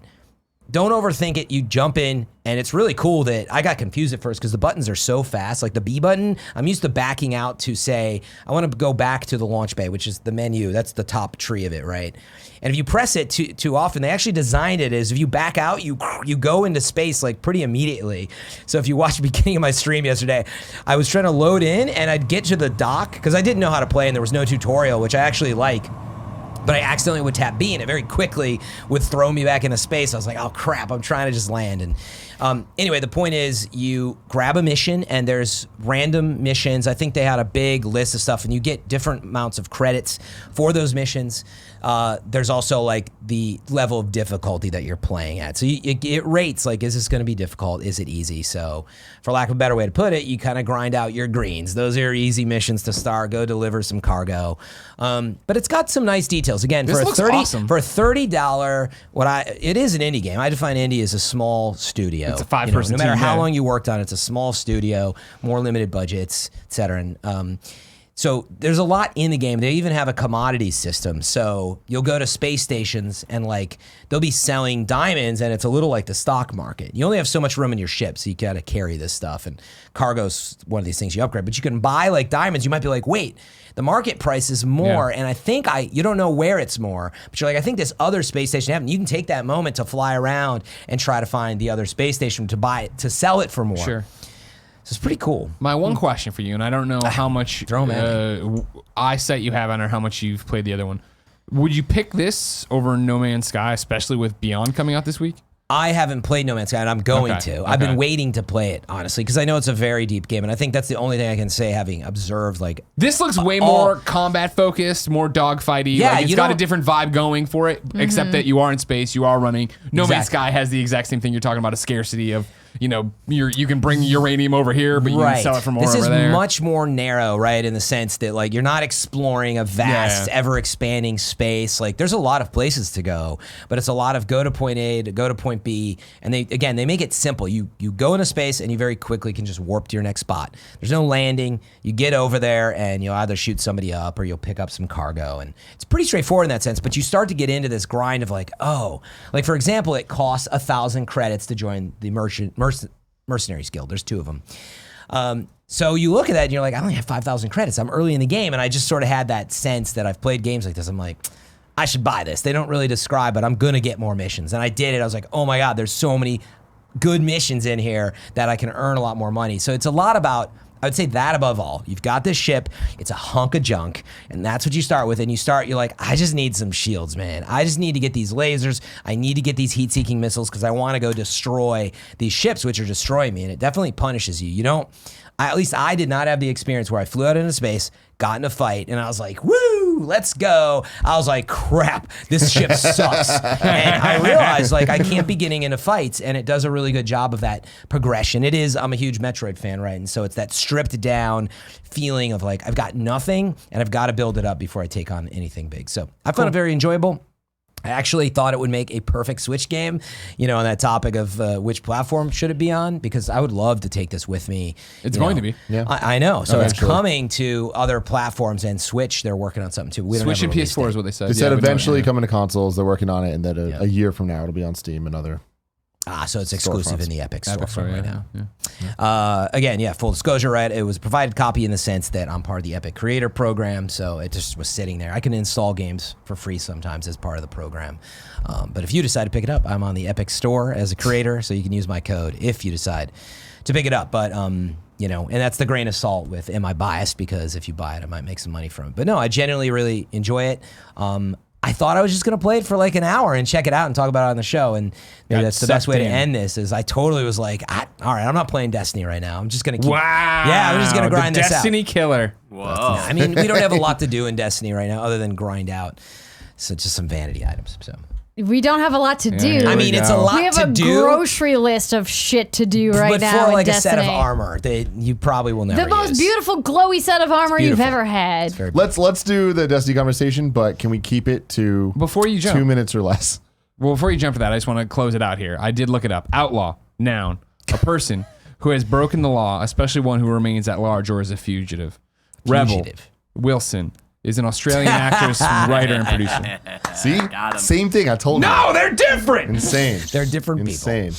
don't overthink it. You jump in, and it's really cool that I got confused at first because the buttons are so fast. Like the B button, I'm used to backing out to say, I want to go back to the launch bay, which is the menu. That's the top tree of it, right? And if you press it too often, they actually designed it as if you back out, you go into space like pretty immediately. So if you watch the beginning of my stream yesterday, I was trying to load in, and I'd get to the dock because I didn't know how to play, and there was no tutorial, which I actually like. But I accidentally would tap B, and it very quickly would throw me back into space. I was like, oh, crap, I'm trying to just land. And anyway, the point is you grab a mission, and there's random missions. I think they had a big list of stuff, and you get different amounts of credits for those missions. There's also like the level of difficulty that you're playing at. So it rates like, is this going to be difficult? Is it easy? So for lack of a better way to put it, you kind of grind out your greens. Those are easy missions to start. Go deliver some cargo. But it's got some nice details. Again, This for looks a awesome. $30, it is an indie game. I define indie as a small studio. It's a 5-person no matter team, how yeah. long you worked on it, it's a small studio, more limited budgets, et cetera. And so there's a lot in the game. They even have a commodity system. So you'll go to space stations and like they'll be selling diamonds, and it's a little like the stock market. You only have so much room in your ship, so you got to carry this stuff. And cargo's one of these things you upgrade. But you can buy like diamonds. You might be like, wait, the market price is more, and I think you don't know where it's more, but you're like, I think this other space station happened. You can take that moment to fly around and try to find the other space station to buy it, to sell it for more. Sure. So it's pretty cool. My one question for you, and I don't know how much Throw 'em at eyesight you have on, or how much you've played the other one. Would you pick this over No Man's Sky, especially with Beyond coming out this week? I haven't played No Man's Sky, and I'm going to. I've been waiting to play it, honestly, because I know it's a very deep game, and I think that's the only thing I can say, having observed, like... This looks way more combat focused, more dogfighty. Yeah, like, it's you got a don't- different vibe going for it, except that you are in space, you are running. No Man's Exactly. Sky has the exact same thing. You're talking about a scarcity of, you can bring uranium over here, but you can sell it for more This over is there. much more narrow, right, in the sense that like you're not exploring a vast, Yeah. ever expanding space. Like there's a lot of places to go, but it's a lot of go to point A to go to point B, and they make it simple. You go into space and you very quickly can just warp to your next spot. There's no landing. You get over there and you'll either shoot somebody up or you'll pick up some cargo, and it's pretty straightforward in that sense. But you start to get into this grind of like, like for example, it costs 1,000 credits to join the Mercenaries Guild. There's 2 of them. So you look at that and you're like, I only have 5,000 credits. I'm early in the game. And I just sort of had that sense that I've played games like this. I'm like, I should buy this. They don't really describe, but I'm going to get more missions. And I did it. I was like, oh my God, there's so many good missions in here that I can earn a lot more money. So it's a lot about, I would say that above all. You've got this ship, it's a hunk of junk, and that's what you start with. And you're like, I just need some shields, man. I just need to get these lasers. I need to get these heat-seeking missiles because I want to go destroy these ships, which are destroying me. And it definitely punishes you. You don't at least I did not have the experience where I flew out into space, got in a fight, and I was like, woo, let's go. I was like, crap, this ship sucks. And I realized, like, I can't be getting into fights, and it does a really good job of that progression. I'm a huge Metroid fan, right? And so it's that stripped down feeling of like, I've got nothing, and I've got to build it up before I take on anything big. So I found it very enjoyable. I actually thought it would make a perfect Switch game, on that topic of which platform should it be on, because I would love to take this with me. It's going to be. Yeah. I know. So it's Eventually. coming to other platforms, and Switch, they're working on something too. We don't Switch have and a release PS4 date. is what they said. They said but no, eventually yeah. coming to consoles. They're working on it, and that a year from now it'll be on Steam and other. So it's exclusive Storefronts. in the Epic Epic Store Store, right yeah. now. Yeah. Again, yeah, full disclosure, right? It was a provided copy in the sense that I'm part of the Epic Creator Program, so it just was sitting there. I can install games for free sometimes as part of the program. But if you decide to pick it up, I'm on the Epic Store as a creator, so you can use my code if you decide to pick it up. But, and that's the grain of salt with, am I biased? Because if you buy it, I might make some money from it. But no, I genuinely really enjoy it. I thought I was just going to play it for like an hour and check it out and talk about it on the show. And maybe Got that's the best sucked way to in. end this is I totally was like, all right, I'm not playing Destiny right now. I'm just going to keep. Wow. Yeah, I'm just going to grind the this Destiny killer. Whoa. out. I mean, we don't have a lot to do in Destiny right now other than grind out. So just some vanity items. So We don't have a lot to do. here I we mean, it's go. a lot we have to a do. grocery list of shit to do right but now for in like a Destiny. set of armor that you probably will never The most use. beautiful glowy set of armor you've beautiful. ever had. Very Let's do the Destiny conversation, but can we keep it to Before you jump. 2 minutes or less? Well, before you jump to that, I just want to close it out here. I did look it up. Outlaw, noun, a person who has broken the law, especially one who remains at large or is a fugitive. Rebel, Fugitive. Wilson, is an Australian actress, writer, and producer. See? Got 'em. Same thing. I told you. No, they're different. Insane. They're different people. Insane.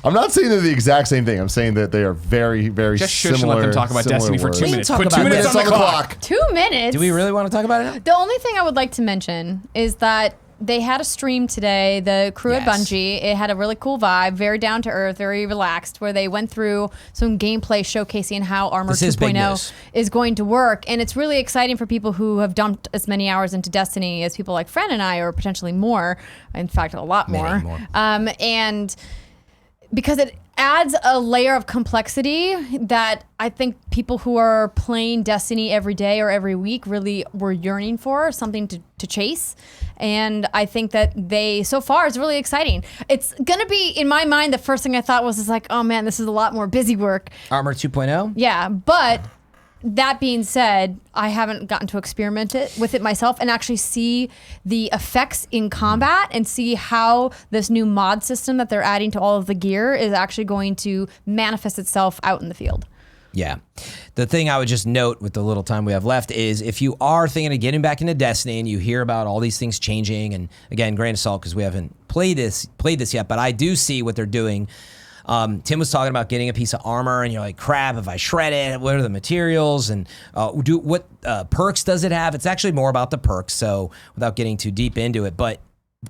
I'm not saying they're the exact same thing. I'm saying that they are very, very Just shush similar. and let them talk about similar Destiny for words. 2 can minutes. talk Put about 2 minutes this. on the clock. 2 minutes. Do we really want to talk about it now? The only thing I would like to mention is that they had a stream today, the crew at Yes. Bungie. It had a really cool vibe, very down to earth, very relaxed, where they went through some gameplay showcasing how Armor This is big 2.0 news. is going to work. And it's really exciting for people who have dumped as many hours into Destiny as people like Fran and I, or potentially more. In fact, a lot Many more. more. And because it adds a layer of complexity that I think people who are playing Destiny every day or every week really were yearning for, something to chase. And I think that so far, it's really exciting. It's going to be, in my mind, the first thing I thought was like, oh man, this is a lot more busy work. Armor 2.0? Yeah, but that being said, I haven't gotten to experiment with it myself and actually see the effects in combat and see how this new mod system that they're adding to all of the gear is actually going to manifest itself out in the field. Yeah. The thing I would just note with the little time we have left is if you are thinking of getting back into Destiny and you hear about all these things changing, and again, grain of salt because we haven't played this yet, but I do see what they're doing. Tim was talking about getting a piece of armor, and you're like, crap, if I shred it, what are the materials? And what perks does it have? It's actually more about the perks, so without getting too deep into it. But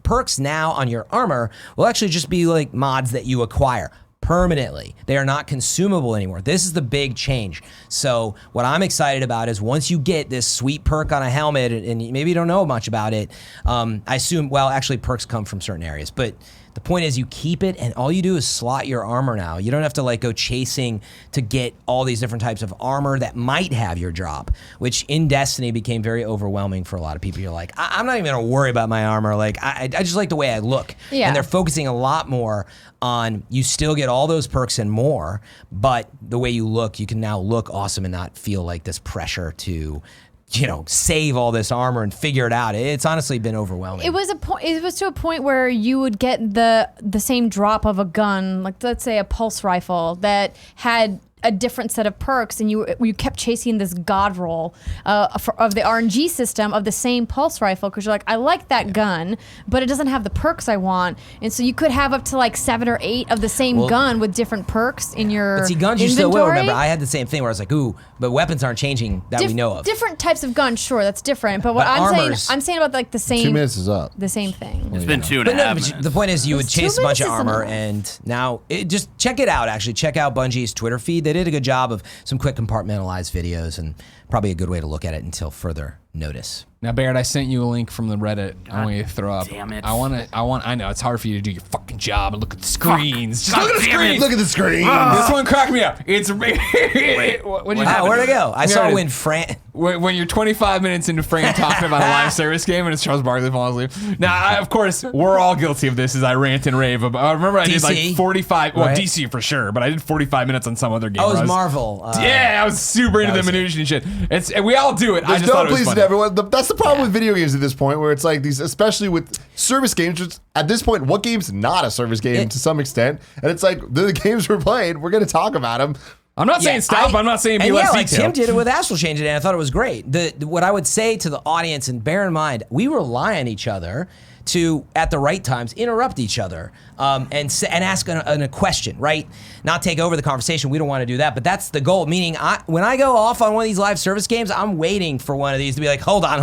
perks now on your armor will actually just be like mods that you acquire permanently. They are not consumable anymore. This is the big change. So what I'm excited about is once you get this sweet perk on a helmet, and maybe you don't know much about it, I assume, well, actually perks come from certain areas, but the point is you keep it and all you do is slot your armor now. You don't have to like go chasing to get all these different types of armor that might have your drop, which in Destiny became very overwhelming for a lot of people. You're like, I'm not even gonna worry about my armor. Like I just like the way I look. Yeah. And they're focusing a lot more on you still get all those perks and more, but the way you look, you can now look awesome and not feel like this pressure to save all this armor and figure it out. It's honestly been overwhelming. It was to a point where you would get the same drop of a gun, like let's say a pulse rifle that had a different set of perks, and you kept chasing this god roll of the RNG system of the same pulse rifle because you're like, I like that gun, but it doesn't have the perks I want, and so you could have up to like 7 or 8 of the same gun with different perks in your But see, guns inventory. you still will. Remember, I had the same thing where I was like, ooh, but weapons aren't changing that we know of. Different types of guns, sure, that's different. But what But I'm armors- saying about like the 2 same minutes is up. the same thing. It's been 2.5 But no, minutes. but the point is you would It's 2 chase a bunch of minutes isn't armor, enough. and now just check it out, actually. Check out Bungie's Twitter feed. They did a good job of some quick compartmentalized videos, and probably a good way to look at it until further notice. Now, Barrett, I sent you a link from the Reddit. I want you to throw up. damn it. I know it's hard for you to do your fucking good job. And look at the screens. Just look at the screens. Look at the screen. This one cracked me up. It's what'd you Wow, where'd it go? I saw it is. when Fran. When you're 25 minutes into Fran talking about a live service game and it's Charles Barkley falling asleep. Now, of course, we're all guilty of this as I rant and rave about. I remember I did like DC, 45, well, right? DC for sure, but I did 45 minutes on some other game. Oh, it where was I Marvel. yeah, I was super into the minutiae and shit. And we all do it. I There's just no thought it was pleasing funny. everyone. That's the problem with video games at this point, where it's like these, especially with service games. Which at this point, what game's not a service game to some extent? And it's like the games we're playing. We're going to talk about them. I'm not saying stop. I'm not saying be and less like detailed. Tim did it with Astral Chain today, and I thought it was great. What I would say to the audience, and bear in mind, we rely on each other to, at the right times, interrupt each other and ask a question, right? Not take over the conversation. We don't want to do that, but that's the goal. Meaning, when I go off on one of these live service games, I'm waiting for one of these to be like, hold on.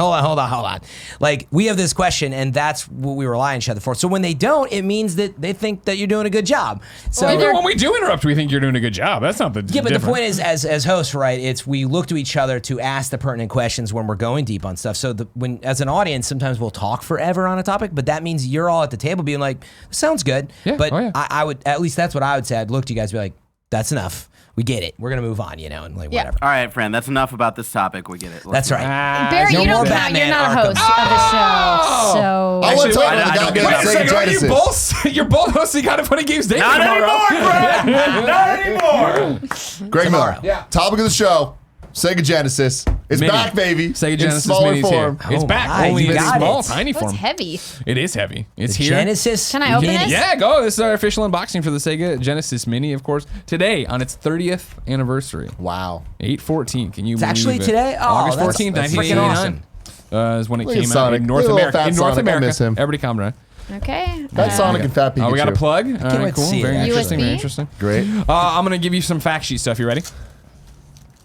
Like, we have this question, and that's what we rely on each other for. So when they don't, it means that they think that you're doing a good job. So Even when we do interrupt, we think you're doing a good job. That's not the yeah, but the difference. point is, as hosts, right? It's we look to each other to ask the pertinent questions when we're going deep on stuff. So when as an audience, sometimes we'll talk forever on a topic, but that means you're all at the table being like, "Sounds good." Yeah, But oh, yeah. I would, at least that's what I would say. I'd look to you guys, and be like, "That's enough. We get it. We're gonna move on," and like Yeah. whatever. All right, Fran, that's enough about this topic. We get it. That's right. Barry, no you more don't count. You're Batman not a Arkham. host of the show. So I want to talk I about the don't guy get being that. Wait a Sega second, are you Genesis. both? You're both hosting Kind of Funny Games Daily Not tomorrow. anymore, Brad. Not anymore. Greg Tomorrow. Miller. Yeah. Topic of the show: Sega Genesis. It's Mini. back, baby. Sega Genesis in smaller Mini's form. here. It's Oh back, my, only you in got small, it. tiny oh, form. it's heavy. It is heavy. It's The here. Genesis. Can I open Mini. this? Yeah, go. This is our official unboxing for the Sega Genesis Mini, of course. Today, on its 30th anniversary. Wow. 8/14. Can you It's believe actually it? today? Oh, August that's- 14th, that's freaking 1989. Is when it Look at came out Sonic. in North Little America. fat In North Sonic, I America. miss him. Everybody calm down. Okay. That's Sonic and Fat Pikachu. Oh, we got a plug? All right, wait to cool. see it, Very actually. interesting. Very USB? interesting. Great. I'm going to give you some fact sheet stuff. You ready?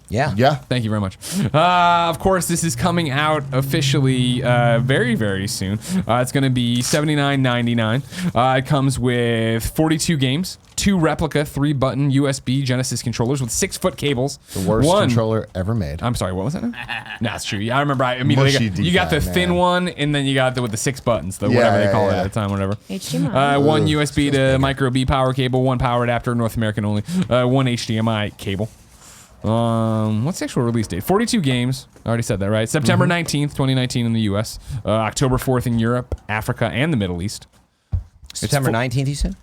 Yeah. Yeah. Thank you very much. Of course, this is coming out officially very, very soon. It's going to be $79.99. It comes with 42 games, 2 replica 3-button USB Genesis controllers with 6-foot cables. The worst One- controller ever made. I'm sorry, what was that now? No, it's true. Yeah, I remember. I immediately Mushy you got the D-pad, thin man. one, and then you got the with the 6 buttons, the Yeah, whatever they yeah, call it yeah. at the time, whatever. HDMI. One USB to micro B power cable, 1 power adapter, North American only, 1 HDMI cable. What's the actual release date? 42 games. I already said that, right? September 19th, 2019 in the US. October 4th in Europe, Africa, and the Middle East. September 19th, you said?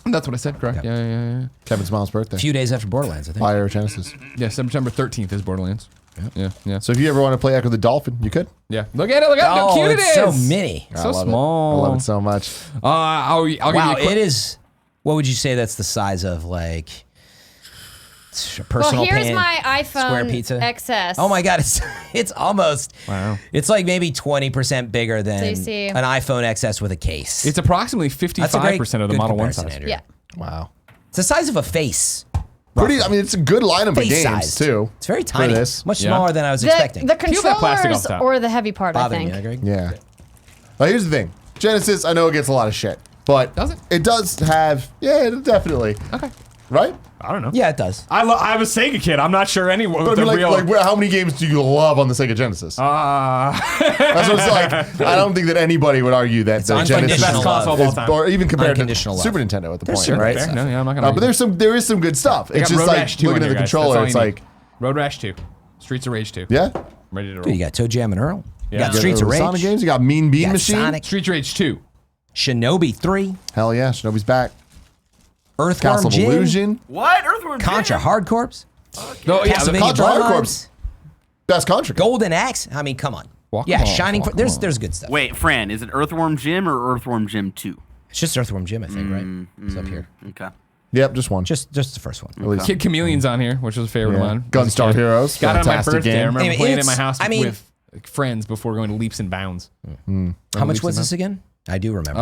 That's what I said, correct? Yeah. Kevin Smiles' birthday. A few days after Borderlands, I think. Fire Genesis. Yeah, September 13th is Borderlands. Yeah. So if you ever want to play Echo the Dolphin, you could. Yeah. Look at it. Look at how Oh, cute it it's is. so mini. I So love small. It. I love it so much. I'll give Wow, you a quick, it is. What would you say that's the size of, like, a Well, personal here's pan? my square iPhone pizza? XS. Oh my God, it's almost. Wow. It's like maybe 20% bigger than So you see- an iPhone XS with a case. It's approximately That's a great, 55% of the good Model 1 comparison, size. Andrew. Yeah. Wow. It's the size of a face. Pretty. I mean, it's a good lineup of Face games sized. too. It's very for tiny. this. Much Yeah. smaller than I was expecting. The Peel that plastic off controllers the top. or the heavy part, I Bothering think. you, Greg? Yeah. Now here's the thing. Genesis, I know it gets a lot of shit, but Does it? It does have. Yeah, definitely. Okay. Right. I don't know. Yeah, it does. I'm a Sega kid. I'm not sure anyone. But I The mean, real. like, how many games do you love on the Sega Genesis? That's what it's like. I don't think that anybody would argue that the unconditional Genesis Best console of all time. or even compared to Unconditional love. Super Nintendo at the point, sure right? good Fair. No, yeah, I'm not gonna. But there is some good stuff. They It's got just Road like Rash 2 looking on at the here, guys. controller. That's It's all you like, need. Road Rash 2, Streets of Rage 2. yeah. I'm ready to roll. Dude, you got Toe Jam and Earl. Yeah. You got You Streets of Rage. Sonic games. You got Mean Bean You got Machine. Sonic. Streets of Rage 2. Shinobi 3. Hell yeah, Shinobi's back. Earthworm Castle of Jim. Illusion. What? Earthworm Contra Jim? Hard Corps. No, yeah. Castlevania Contra Hard Bloodlines. Corps. Best Contra. Golden Axe. I mean, come on. Yeah, Shining. There's good stuff. Wait, Fran, is it Earthworm Jim or Earthworm Jim 2? It's just Earthworm Jim, I think, right? It's up here. Okay. Yep, just one. Just the first one. At least. Kid Chameleon's on here, which was a favorite of Yeah. mine. Gunstar Heroes. Got it on my Fantastic birthday. I game. remember Anyway, playing it in my it's- house I mean- with friends before going to leaps and bounds. How much was this again? I do remember.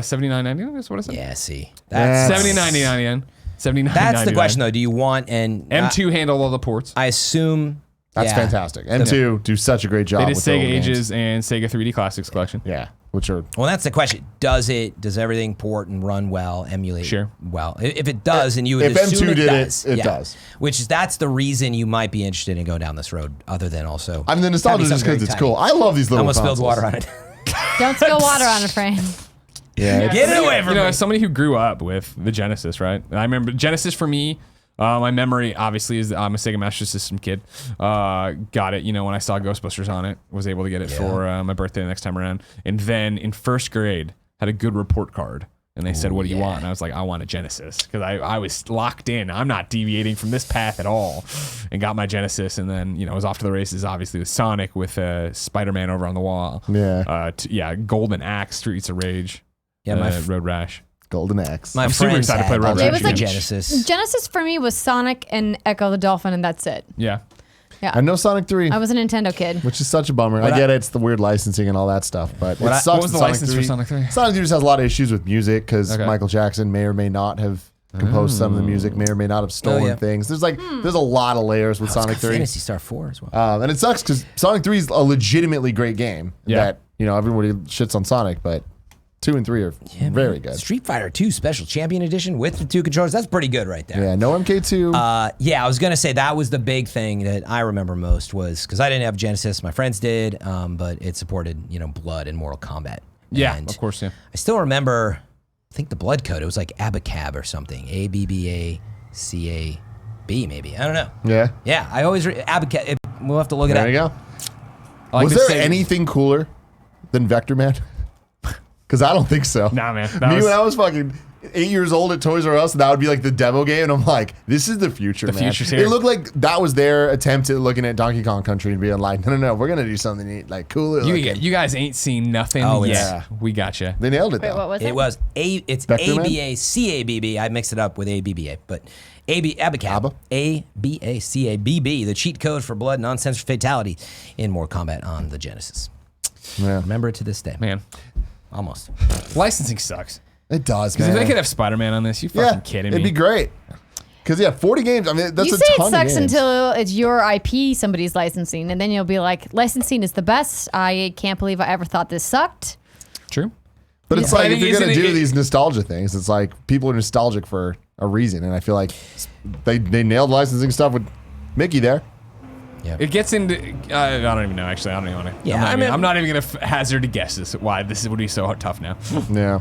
$79.99. That's what I said. Yeah, see. Yeah. That's $79.99. $79.99. That's the question, though. Do you want and M2 handled all the ports. I assume That's yeah. fantastic. M2 do such a great job. They did with their Sega old games. Ages and Sega 3D Classics collection. Yeah, which are Well, that's the question. Does everything port and run well, emulate Sure. well? If it does, and you would If assume M2 it did it, does, it yeah. does. That's the reason you might be interested in going down this road. Other than also, I mean, the nostalgia having just something because it's very cool. tiny. I love these I little almost spilled consoles. water on it. Don't spill water on a frame. Yeah, Get it away from You know, me. as somebody who grew up with the Genesis, right? I remember Genesis for me. My memory obviously is that I'm a Sega Master System kid. Got it, when I saw Ghostbusters on it, was able to get it for my birthday the next time around. And then in first grade, had a good report card. And they said, what do you want? And I was like, I want a Genesis. Because I was locked in. I'm not deviating from this path at all. And got my Genesis. And then, I was off to the races, obviously, with Sonic, with Spider-Man over on the wall. Yeah. Golden Axe, Streets of Rage. Yeah, Road Rash. Golden Axe. My I'm super friends excited to play had Road the Rash again. Genesis. Genesis for me was Sonic and Echo the Dolphin, and that's it. Yeah. I know Sonic 3, I was a Nintendo kid. which is such a bummer. I get it. It's the weird licensing and all that stuff, but it sucks. What was the that license for Sonic 3? Sonic 3 just has a lot of issues with music because Okay. Michael Jackson may or may not have composed some of the music, may or may not have stolen yeah. things. There's there's a lot of layers with Sonic 3. Fantasy Star 4 as well. And it sucks because Sonic 3 is a legitimately great game Yeah. that, everybody shits on Sonic, but 2 and 3 are very good. Street Fighter 2 Special Champion Edition with the 2 controllers. That's pretty good right there. Yeah, no MK2. I was gonna say that was the big thing that I remember most was because I didn't have Genesis, my friends did, but it supported Blood and Mortal Kombat. Yeah, And of course, yeah. I still remember. I think the Blood code. It was like Abacab or something. ABBACAB maybe. I don't know. yeah. Yeah, I always Abacab. We'll have to look it up. There you go. I like Was to there say- anything cooler than Vector Man? Because I don't think so. Nah, man. When I was fucking 8 years old at Toys R Us, that would be like the demo game, and I'm like, this is the future, man. future's here. It looked like that was their attempt at looking at Donkey Kong Country and being like, no, we're gonna do something neat, like cooler looking. You guys ain't seen nothing Oh, yet. yeah. We gotcha. They nailed it Wait, though. what was it? It was it's Vector Man? ABACABB. I mixed it up with ABBA, but Abacab. Abba? ABACABB, the cheat code for blood non-censored fatality in Mortal Kombat on the Genesis. Yeah. Remember it to this day. Man, Almost. licensing sucks. It does, Because man. if they could have Spider-Man on this, you fucking kidding me? It'd be great. Because 40 games. I mean, that's You a say ton it sucks of games. until it's your IP somebody's licensing, and then you'll be like, licensing is the best. I can't believe I ever thought this sucked. True. But it's Yeah. like I if think you're gonna isn't do it- these nostalgia things, it's like people are nostalgic for a reason, and I feel like they nailed licensing stuff with Mickey there. It gets into. I don't even know. Actually, I don't even want to. Yeah, I'm not even gonna hazard a guess as to why this would be so tough now. Yeah.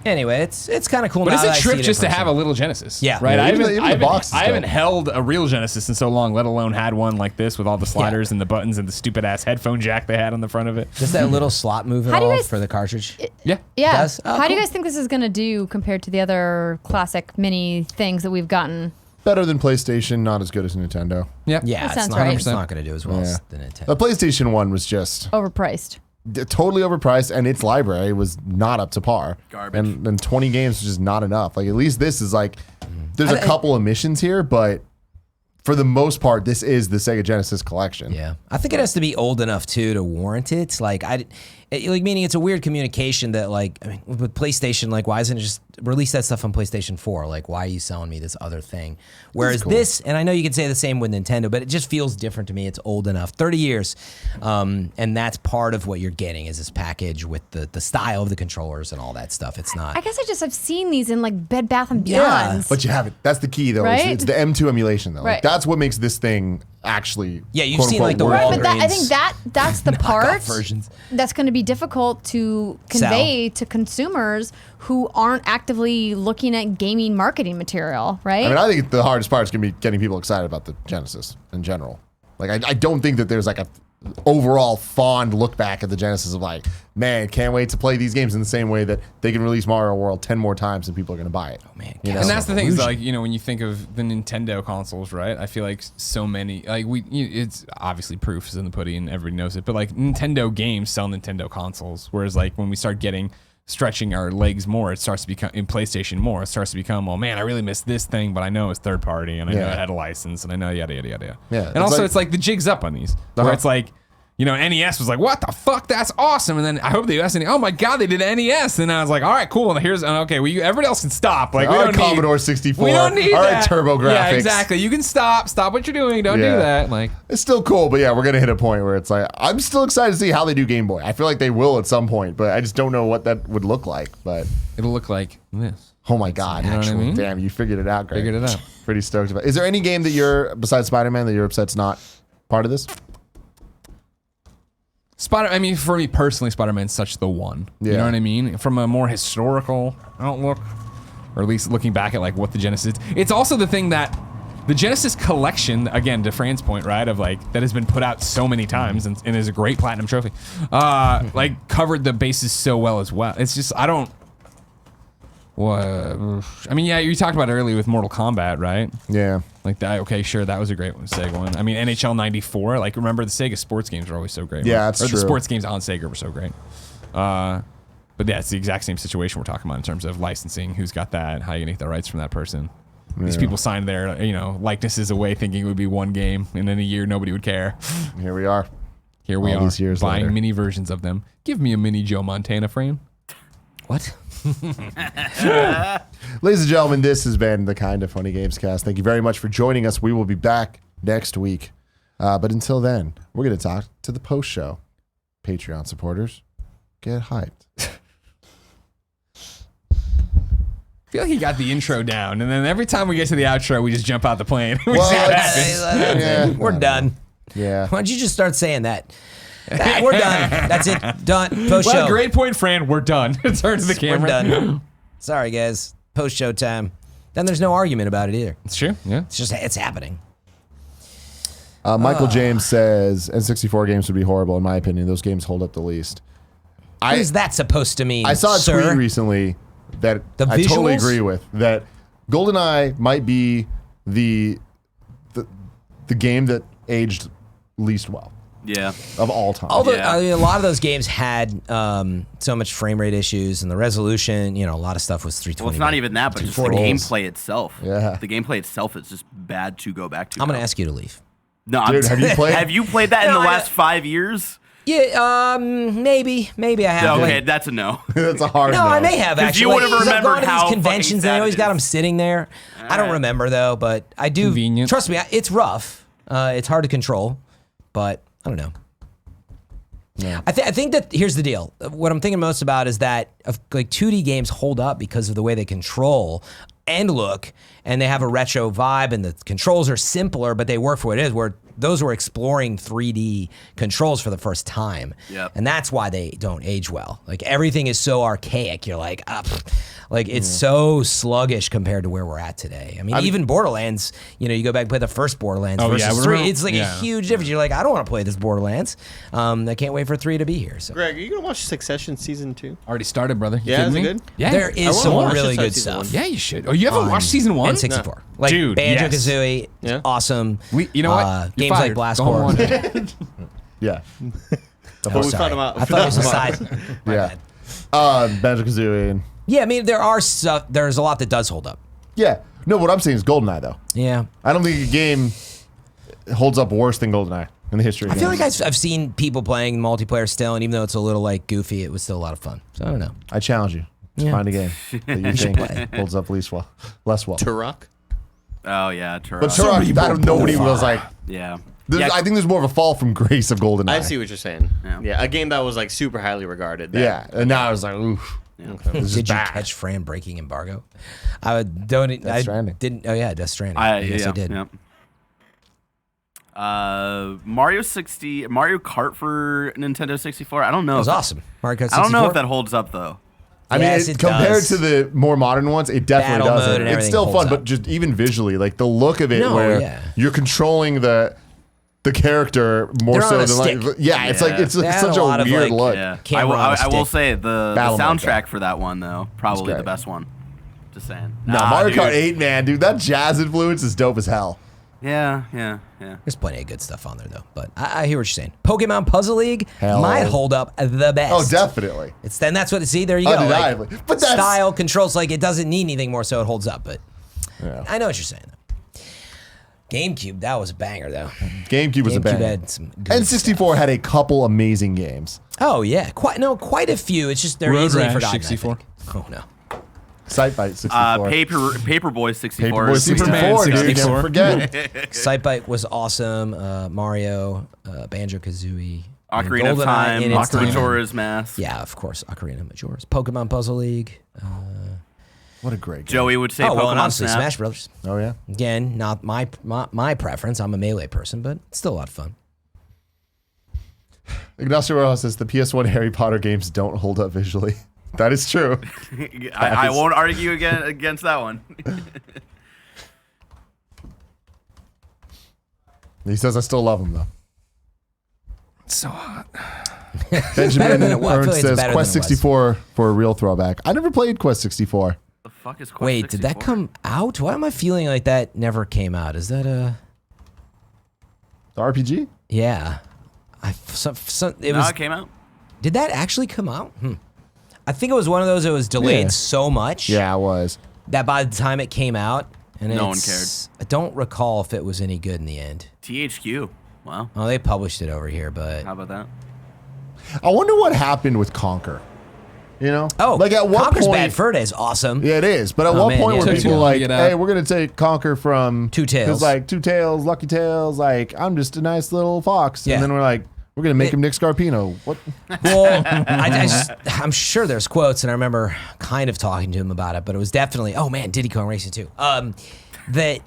Anyway, it's kind of cool. But now it's that a I see trip it in just to person. have a little Genesis. Yeah. Right. Yeah, I even haven't, the I haven't, box is I haven't dope. held a real Genesis in so long, let alone had one like this with all the sliders and the buttons and the stupid ass headphone jack they had on the front of it. Does that little slot move at How do you all guys- for the cartridge? Yeah. Yeah. Does? Oh, How do you cool. guys think this is going to do compared to the other classic mini things that we've gotten? Better than PlayStation, not as good as Nintendo. Yeah. Yeah, That it's sounds not, right. it's not going to do as well Yeah. as the Nintendo. The PlayStation 1 was just Overpriced. totally overpriced, and its library was not up to par. Garbage. And 20 games was just not enough. Like, at least this is like, there's a couple of missions here, but for the most part, this is the Sega Genesis collection. Yeah, I think it has to be old enough too to warrant it. Like meaning it's a weird communication that with PlayStation, like why isn't it just release that stuff on PlayStation 4? Like why are you selling me this other thing? Whereas this, and I know you could say the same with Nintendo, but it just feels different to me. It's old enough, 30 years, and that's part of what you're getting is this package with the style of the controllers and all that stuff. It's not. I guess I've seen these in like Bed Bath and Beyond. But you haven't. That's the key, though. Right? It's the M2 emulation, though. Like, Right. that's what makes this thing actually. Yeah, you've quote, seen, unquote, like, the worth Walgreens it. But I think that's the part versions. that's going to be difficult to convey to consumers who aren't actively looking at gaming marketing material, right? I mean, I think the hardest part is going to be getting people excited about the Genesis in general. Like, I don't think that there's like a overall fond look back at the Genesis of like, man, can't wait to play these games in the same way that they can release Mario World 10 more times and people are going to buy it. Oh man, You know? And that's the thing is like, when you think of the Nintendo consoles, right? I feel like so many, like it's obviously proof is in the pudding and everybody knows it, but like Nintendo games sell Nintendo consoles. Whereas like when we start stretching our legs more, it starts to become in PlayStation more. It starts to become, well, man, I really miss this thing, but I know it's third party and I know Yeah. it had a license and I know yada yada yada. Yeah, And it's also like- it's like the jig's up on these, where Uh-huh. it's like, NES was like, what the fuck? That's awesome. And then I hope they do SNES. Oh my God, they did NES. And I was like, all right, cool. And here's, okay, well, everybody else can stop. Like, we All don't right, Commodore need, 64. we don't need All right, that. TurboGrafx. Yeah, exactly. You can stop what you're doing. Don't Yeah. do that. Like, It's still cool, but yeah, we're going to hit a point where it's like, I'm still excited to see how they do Game Boy. I feel like they will at some point, but I just don't know what that would look like. But it'll look like this. oh my God, You know what I actually, mean? damn, you figured it out, Greg. Figured it out. Pretty stoked about it. Is there any game that besides Spider-Man, that you're upset's not part of this? I mean, for me personally, Spider-Man's such the one. You Yeah. know what I mean? From a more historical outlook, or at least looking back at like what the Genesis. It's also the thing that the Genesis collection, again, to Fran's point, right, of like that has been put out so many times and is a great platinum trophy, like covered the bases so well as well. It's just I don't. What? I mean, yeah, you talked about it earlier with Mortal Kombat, right? Yeah. Like that. Okay, sure, that was a great one, Sega one. I mean, NHL '94. Like, remember the Sega sports games were always so great. Yeah, that's or true. the sports games on Sega were so great. But yeah, it's the exact same situation we're talking about in terms of licensing. Who's got that? How you gonna get the rights from that person? These people signed their, likenesses away, thinking it would be one game, and in a year nobody would care. Here we are. Here we All are these years buying later. mini versions of them. Give me a mini Joe Montana frame. What? Ladies and gentlemen, this has been the Kind of Funny Games cast. Thank you very much for joining us. We will be back next week. But until then, we're going to talk to the post show. Patreon supporters, get hyped. I feel like he got the intro down, and then every time we get to the outro, we just jump out the plane. We Well, see what it's- happens. Yeah, We're done. Yeah. Why don't you just start saying that? We're done. That's it. Done. Post Well, show. great point, Fran. We're done. Turn to the camera. We're done. Sorry, guys. Post show time. Then there's no argument about it either. It's true. Yeah. It's happening. Michael James says N64 games would be horrible. In my opinion, those games hold up the least. What is that supposed to mean? I saw a sir? tweet recently that The I totally visuals? agree with. That GoldenEye might be the game that aged least well Yeah. of all time. Although Yeah. I mean, a lot of those games had so much frame rate issues and the resolution. A lot of stuff was 320. Well, it's not even that, but just the 240. gameplay itself. Yeah. The gameplay itself is just bad to go back to. I'm gonna now. ask you to leave. No, Dude, have you played? Have you played that in No, the I last 5 years? Yeah, maybe I have. Okay, Like, that's a no. That's a hard no, no. I may have 'Cause actually. you would've 'Cause I've remembered gone to how these fucking conventions and sad they always it got is. them sitting there. I don't remember though, but I do. Convenient. Trust me, it's rough. It's hard to control, but I don't know. Yeah. I think that here's the deal. What I'm thinking most about is that like 2D games hold up because of the way they control and look, and they have a retro vibe, and the controls are simpler, but they work for what it is. Where those were exploring 3D controls for the first time, Yep. and that's why they don't age well. Like everything is so archaic. You're like, like it's so sluggish compared to where we're at today. I mean, even Borderlands. You go back and play the first Borderlands Oh, versus yeah, 3. remember- It's like yeah. a huge difference. You're like, I don't want to play this Borderlands. I can't wait for 3 to be here. So. Greg, are you gonna watch Succession season 2? Already started, brother. You Yeah, kidding is it me? good? Yeah. There I is wanna some watch really it, good season stuff. one. Yeah, you should. Oh, you haven't watched season 1? And 64. Like Dude, Banjo yes. Kazooie, Yeah. awesome. You know what? You're Games like fired. Blast Go home Corps. and watch it. Yeah. But we Sorry. found him out. I thought it was a side. My Yeah. bad. Banjo-Kazooie. And Yeah, I mean there's a lot that does hold up. yeah. No, what I'm saying is GoldenEye, though. Yeah. I don't think a game holds up worse than GoldenEye in the history of I feel like games. I've seen people playing multiplayer still, and even though it's a little like goofy, it was still a lot of fun. So I don't know. I challenge you to Yeah. find a game that you think holds up less well. Turok. Oh yeah, Turok. But Turok, nobody was like. Yeah. I think there's more of a fall from grace of GoldenEye. I see what you're saying. Yeah. Yeah, a game that was like super highly regarded. Yeah, and now I was like, oof. This is Did you bad. catch Fran breaking embargo? I don't. I Stranding. didn't. Oh yeah, Death Stranding. Yes, yeah, I did. Yeah. Mario Kart for Nintendo 64. I don't know. It was if awesome. Mario Kart 64. I don't know if that holds up though. I mean, Yes, it compared does. to the more modern ones, it definitely Battle does. mode and It's everything still holds fun, up. but just even visually, like the look of it, No, where yeah. you're controlling the character more They're so on a than like, stick. yeah, it's like it's They had such a a lot of, weird like, look. Yeah. Camera on a I will stick. say the Battle mode, soundtrack for that one though, probably the great. best one. Just saying. No, Nah, Mario dude. Kart 8, man, dude, that jazz influence is dope as hell. Yeah. There's plenty of good stuff on there though. But I hear what you're saying. Pokemon Puzzle League Hell. might hold up the best. Oh, definitely. It's then that's what see there you go. Undeniably. Like, But that's- style controls like it doesn't need anything more so it holds up. But Yeah. I know what you're saying though. GameCube, that was a banger though. GameCube was a GameCube banger. had some good N64 had a couple amazing games. Oh yeah, quite a few. It's just they're Road easily Rash forgotten. 64. I think. Oh no. Sight Bite 64. Paperboy 64. Paperboy 64, Superman dude. 64. Don't forget. Sightbite was awesome. Mario, Banjo Kazooie, Ocarina of Time, Majora's Mask. Yeah, of course, Ocarina of Majora's. Pokemon Puzzle League. What a great game. Joey would say Oh well, and Pokemon obviously Snap. Smash Brothers. Oh, yeah. Again, not my preference. I'm a melee person, but it's still a lot of fun. Ignacio Rojas says the PS1 Harry Potter games don't hold up visually. That is true. I won't argue against that one. He says I still love him though. It's so hot. Benjamin than it was. I feel Ernst like it's says better Quest than it was. 64 for a real throwback. I never played Quest 64. The fuck is Quest Wait, did that 64? come out? Why am I feeling like that never came out? Is that a... The RPG? Yeah. It came out. Did that actually come out? I think it was one of those that was delayed Yeah. so much Yeah, it was. that by the time it came out, and No one it's- I don't recall if it was any good in the end. THQ. Wow. Oh, they published it over here, but How about that? I wonder what happened with Conquer. You know? oh, like at what Conker's point? Bad Fur Day is awesome. Yeah, it is. But at Oh, what man, point yeah, were me people too. like, Get out. hey, we're going to take Conquer from Two Tails. Because like Two Tails, Lucky Tails, like I'm just a nice little fox. Yeah. And then we're like, we're going to make him Nick Scarpino. What? Well, I'm sure there's quotes, and I remember kind of talking to him about it, but it was definitely, oh man, Diddy Kong Racing 2. That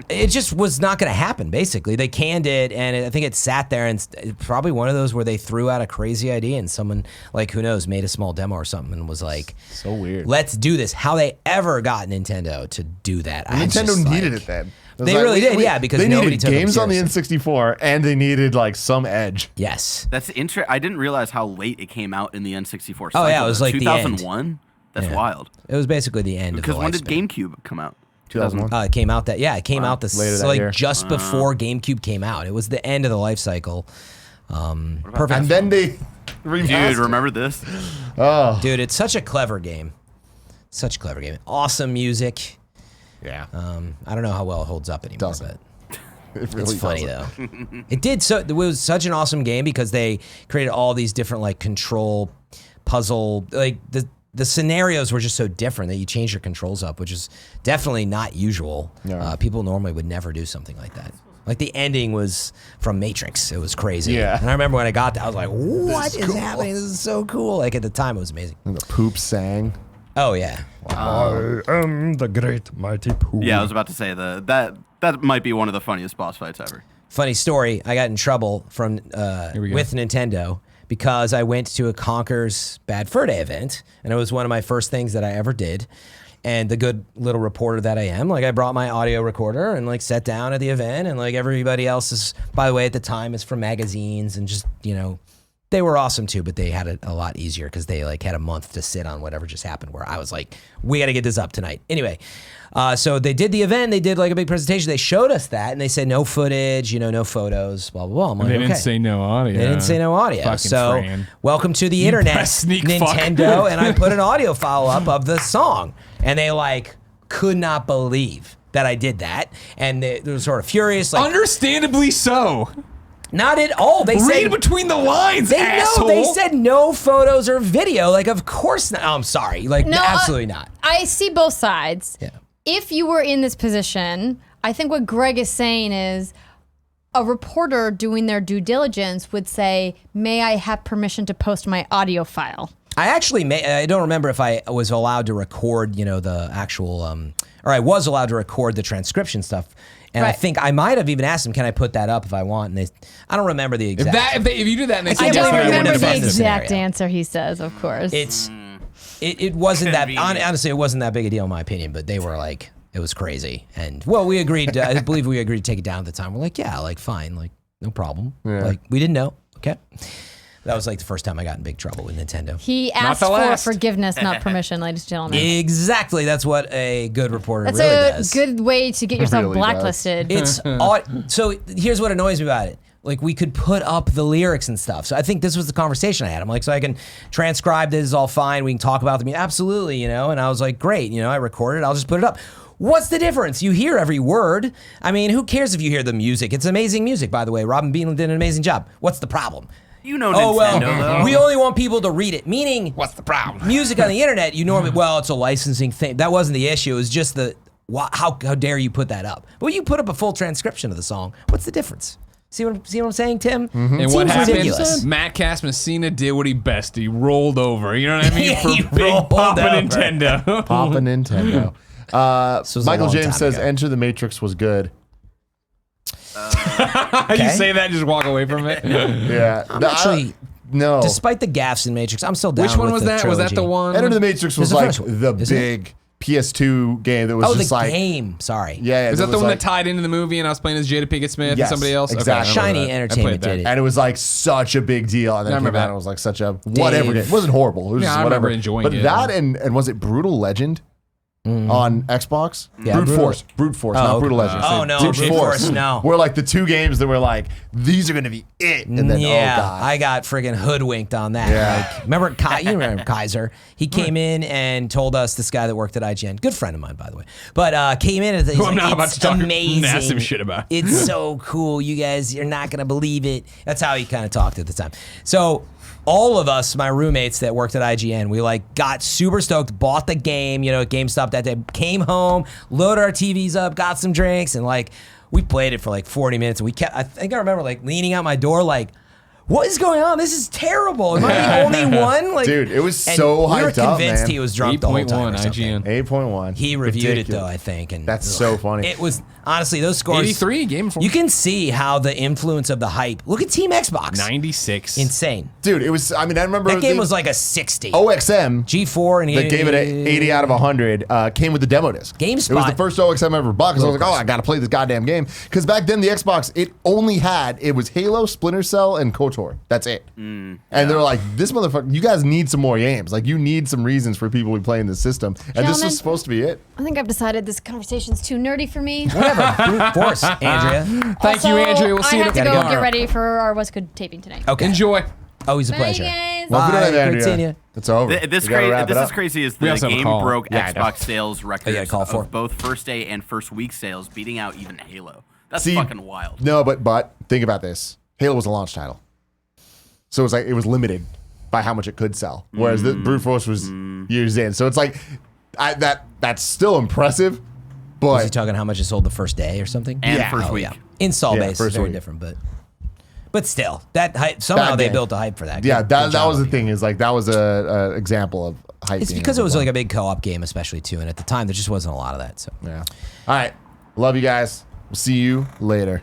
it just was not going to happen, basically. They canned it, and I think it sat there, and it's probably one of those where they threw out a crazy idea, and someone, like, who knows, made a small demo or something and was like, So weird. let's do this. How they ever got Nintendo to do that. Nintendo needed it then. It was They really did, yeah, because they nobody needed took them games on the seriously. N64 and they needed like some edge. Yes. That's I didn't realize how late it came out in the N64 cycle. Oh, yeah, it was like the end. 2001. That's Yeah. wild. It was basically the end Because of the when did lifespan. GameCube come out? 2001. It came out it came out Later that like year. just before GameCube came out. It was the end of the life cycle. Perfect. And then they remastered. Dude, remember this? Oh, Dude, it's such a clever game. Such a clever game. Awesome music. yeah. I don't know how well it holds up anymore, Doesn't. but It really it's funny doesn't. though. It did so. It was such an awesome game because they created all these different like control puzzle. Like the scenarios were just so different that you change your controls up, which is definitely not usual. Yeah. People normally would never do something like that. Like the ending was from Matrix. It was crazy. Yeah. And I remember when I got that, I was like, "What is happening? This is so cool!" Like at the time, it was amazing. And the poop sang. Oh yeah. I am the great mighty Pooh. Yeah, I was about to say that might be one of the funniest boss fights ever. Funny story. I got in trouble from we go. with Nintendo because I went to a Conker's Bad Fur Day event, and it was one of my first things that I ever did. And the good little reporter that I am, like I brought my audio recorder and like sat down at the event, and like everybody else is, by the way, at the time is from magazines and just they were awesome too, but they had it a lot easier because they like had a month to sit on whatever just happened. Where I was like, we got to get this up tonight. Anyway, so they did the event. They did like a big presentation. They showed us that, and they said no footage, no photos, blah blah blah. I'm like, They didn't okay. say no audio. They didn't say no audio. Fucking So Fran. welcome to the internet, press sneak fuck. Nintendo, and I put an audio file up of the song, and they like could not believe that I did that, and they were sort of furious. Like, Understandably so. not at all. They Read said between the lines, they asshole. know. They said no photos or video. Like, of course not. Oh, I'm sorry. Like, No, absolutely not. I see both sides. Yeah. If you were in this position, I think what Greg is saying is a reporter doing their due diligence would say, may I have permission to post my audio file? I actually I don't remember if I was allowed to record, the actual, or I was allowed to record the transcription stuff. And I Right. think I might have even asked them, can I put that up if I want? And I don't remember the exact. If you do that and they I say I can't yes, don't believe I then remember wouldn't the have done this exact scenario. answer he says, of course. It wasn't that, Convenient. honestly, it wasn't that big a deal in my opinion, but they were like, it was crazy. And well, we agreed, I believe we agreed to take it down at the time. We're like, yeah, like fine, like no problem. Yeah. Like we didn't know. Okay. That was like the first time I got in big trouble with Nintendo. He asked the for last. forgiveness, not permission, ladies and gentlemen. Exactly. That's what a good reporter That's really a does. good way to get yourself Really does. blacklisted. It's so here's what annoys me about it. Like we could put up the lyrics and stuff. So I think this was the conversation I had. I'm like, so I can transcribe this is all fine. We can talk about them. Absolutely, And I was like, great. I recorded. I'll just put it up. What's the difference? You hear every word. I mean, who cares if you hear the music? It's amazing music, by the way. Robin Beanland did an amazing job. What's the problem? Nintendo, Oh well, though. we only want people to read it. Meaning, What's the problem? music on the internet, you normally it's a licensing thing. That wasn't the issue. It was just how dare you put that up? Well, you put up a full transcription of the song. What's the difference? See what I'm saying, Tim? And what Seems happened? ridiculous. Matt Cass Messina did what he best. He rolled over. You know what I mean? Yeah, he For big rolled Papa over. Nintendo. Papa Nintendo. was a Michael long James time says ago. Enter the Matrix was good. You say that, just walk away from it. Yeah. I'm actually, no. despite the gaffes in Matrix, I'm still down Which one with was the that? Was that the trilogy. one? Enter the Matrix was the like first one, the isn't it? big PS2 game that was Oh, just the like game. Sorry. Yeah, Is that the was one like, that tied into the movie and I was playing as Jada Pinkett Smith Yes, and somebody else? exactly. Okay, I remember Shiny that. I Entertainment played that. did it. and it was like such a big deal, and then I it came remember out that. and it was like such a whatever game. It wasn't horrible. It was Yeah, just I remember whatever. enjoying but it. that and was it Brutal Legend on Xbox? Yeah, Brute Brutal- Force, Brute Force, Oh, not okay. Brutal Legend. Oh, no, Brute Force, no. Were like the two games that were like these are gonna be it, and then yeah, oh god, I got friggin' hoodwinked on that. Yeah. Like, remember, you remember Kaiser? He came in and told us, this guy that worked at IGN, good friend of mine, by the way, but came in and he's Who I'm like, not about it's to talk amazing. massive shit about. It's so cool. You guys, you're not gonna believe it. That's how he kind of talked at the time. So all of us, my roommates that worked at IGN, we like got super stoked, bought the game, at GameStop that day, came home, loaded our TVs up, got some drinks, and like we played it for like 40 minutes. And I think I remember like leaning out my door like, what is going on? This is terrible. Am I the only one? Like, dude, it was and so we were hyped up, convinced man. he was drunk the whole time. 8.1 or something. IGN. 8.1. He reviewed it Ridiculous. though, I think, and That's so funny. It was honestly those scores. 83 Game Informer. You can see how the influence of the hype. Look at Team Xbox. 96. Insane. Dude, it was. I mean, I remember That game the was like a 60. OXM. G4 and That gave it an 80 out of 100. Came with the demo disc. GameSpot. It was the first OXM I ever bought because I was like, oh, I gotta play this goddamn game. Because back then the Xbox, it was Halo, Splinter Cell, and KOTOR. That's it. And they were like, this motherfucker, you guys need some more games. Like, you need some reasons for people to be playing this system. And this Gentlemen. was supposed to be it. I think I've decided this conversation's too nerdy for me. Whatever. Brute force, Andrea. Thank you, Andrea. We'll see you I have to tomorrow. go get ready for our West Good taping tonight. Okay. Enjoy. Always a Bye, pleasure. guys. Well, good Bye. night, Great Andrea. seeing you. It's over. This We gotta wrap it is up. crazy. Is We the also have a game call. broke Yeah, I know. Xbox sales records got a call for it. of both first day and first week sales, beating out even Halo. That's See, fucking wild. No, but think about this. Halo was a launch title. So it was limited by how much it could sell. Whereas the Brute Force was years in. So it's like that's still impressive. Was he But talking how much it sold the first day or something? And Yeah. first Oh, week. yeah. Install Yeah, base first is very week. different, but still, that hype, somehow Bad they game. built a hype for that. yeah, Good that job was the on you. thing, is like that was a example of hype. It's being because it was overblown. like a big co-op game, especially too, and at the time there just wasn't a lot of that. So Yeah. All right. Love you guys. We'll see you later.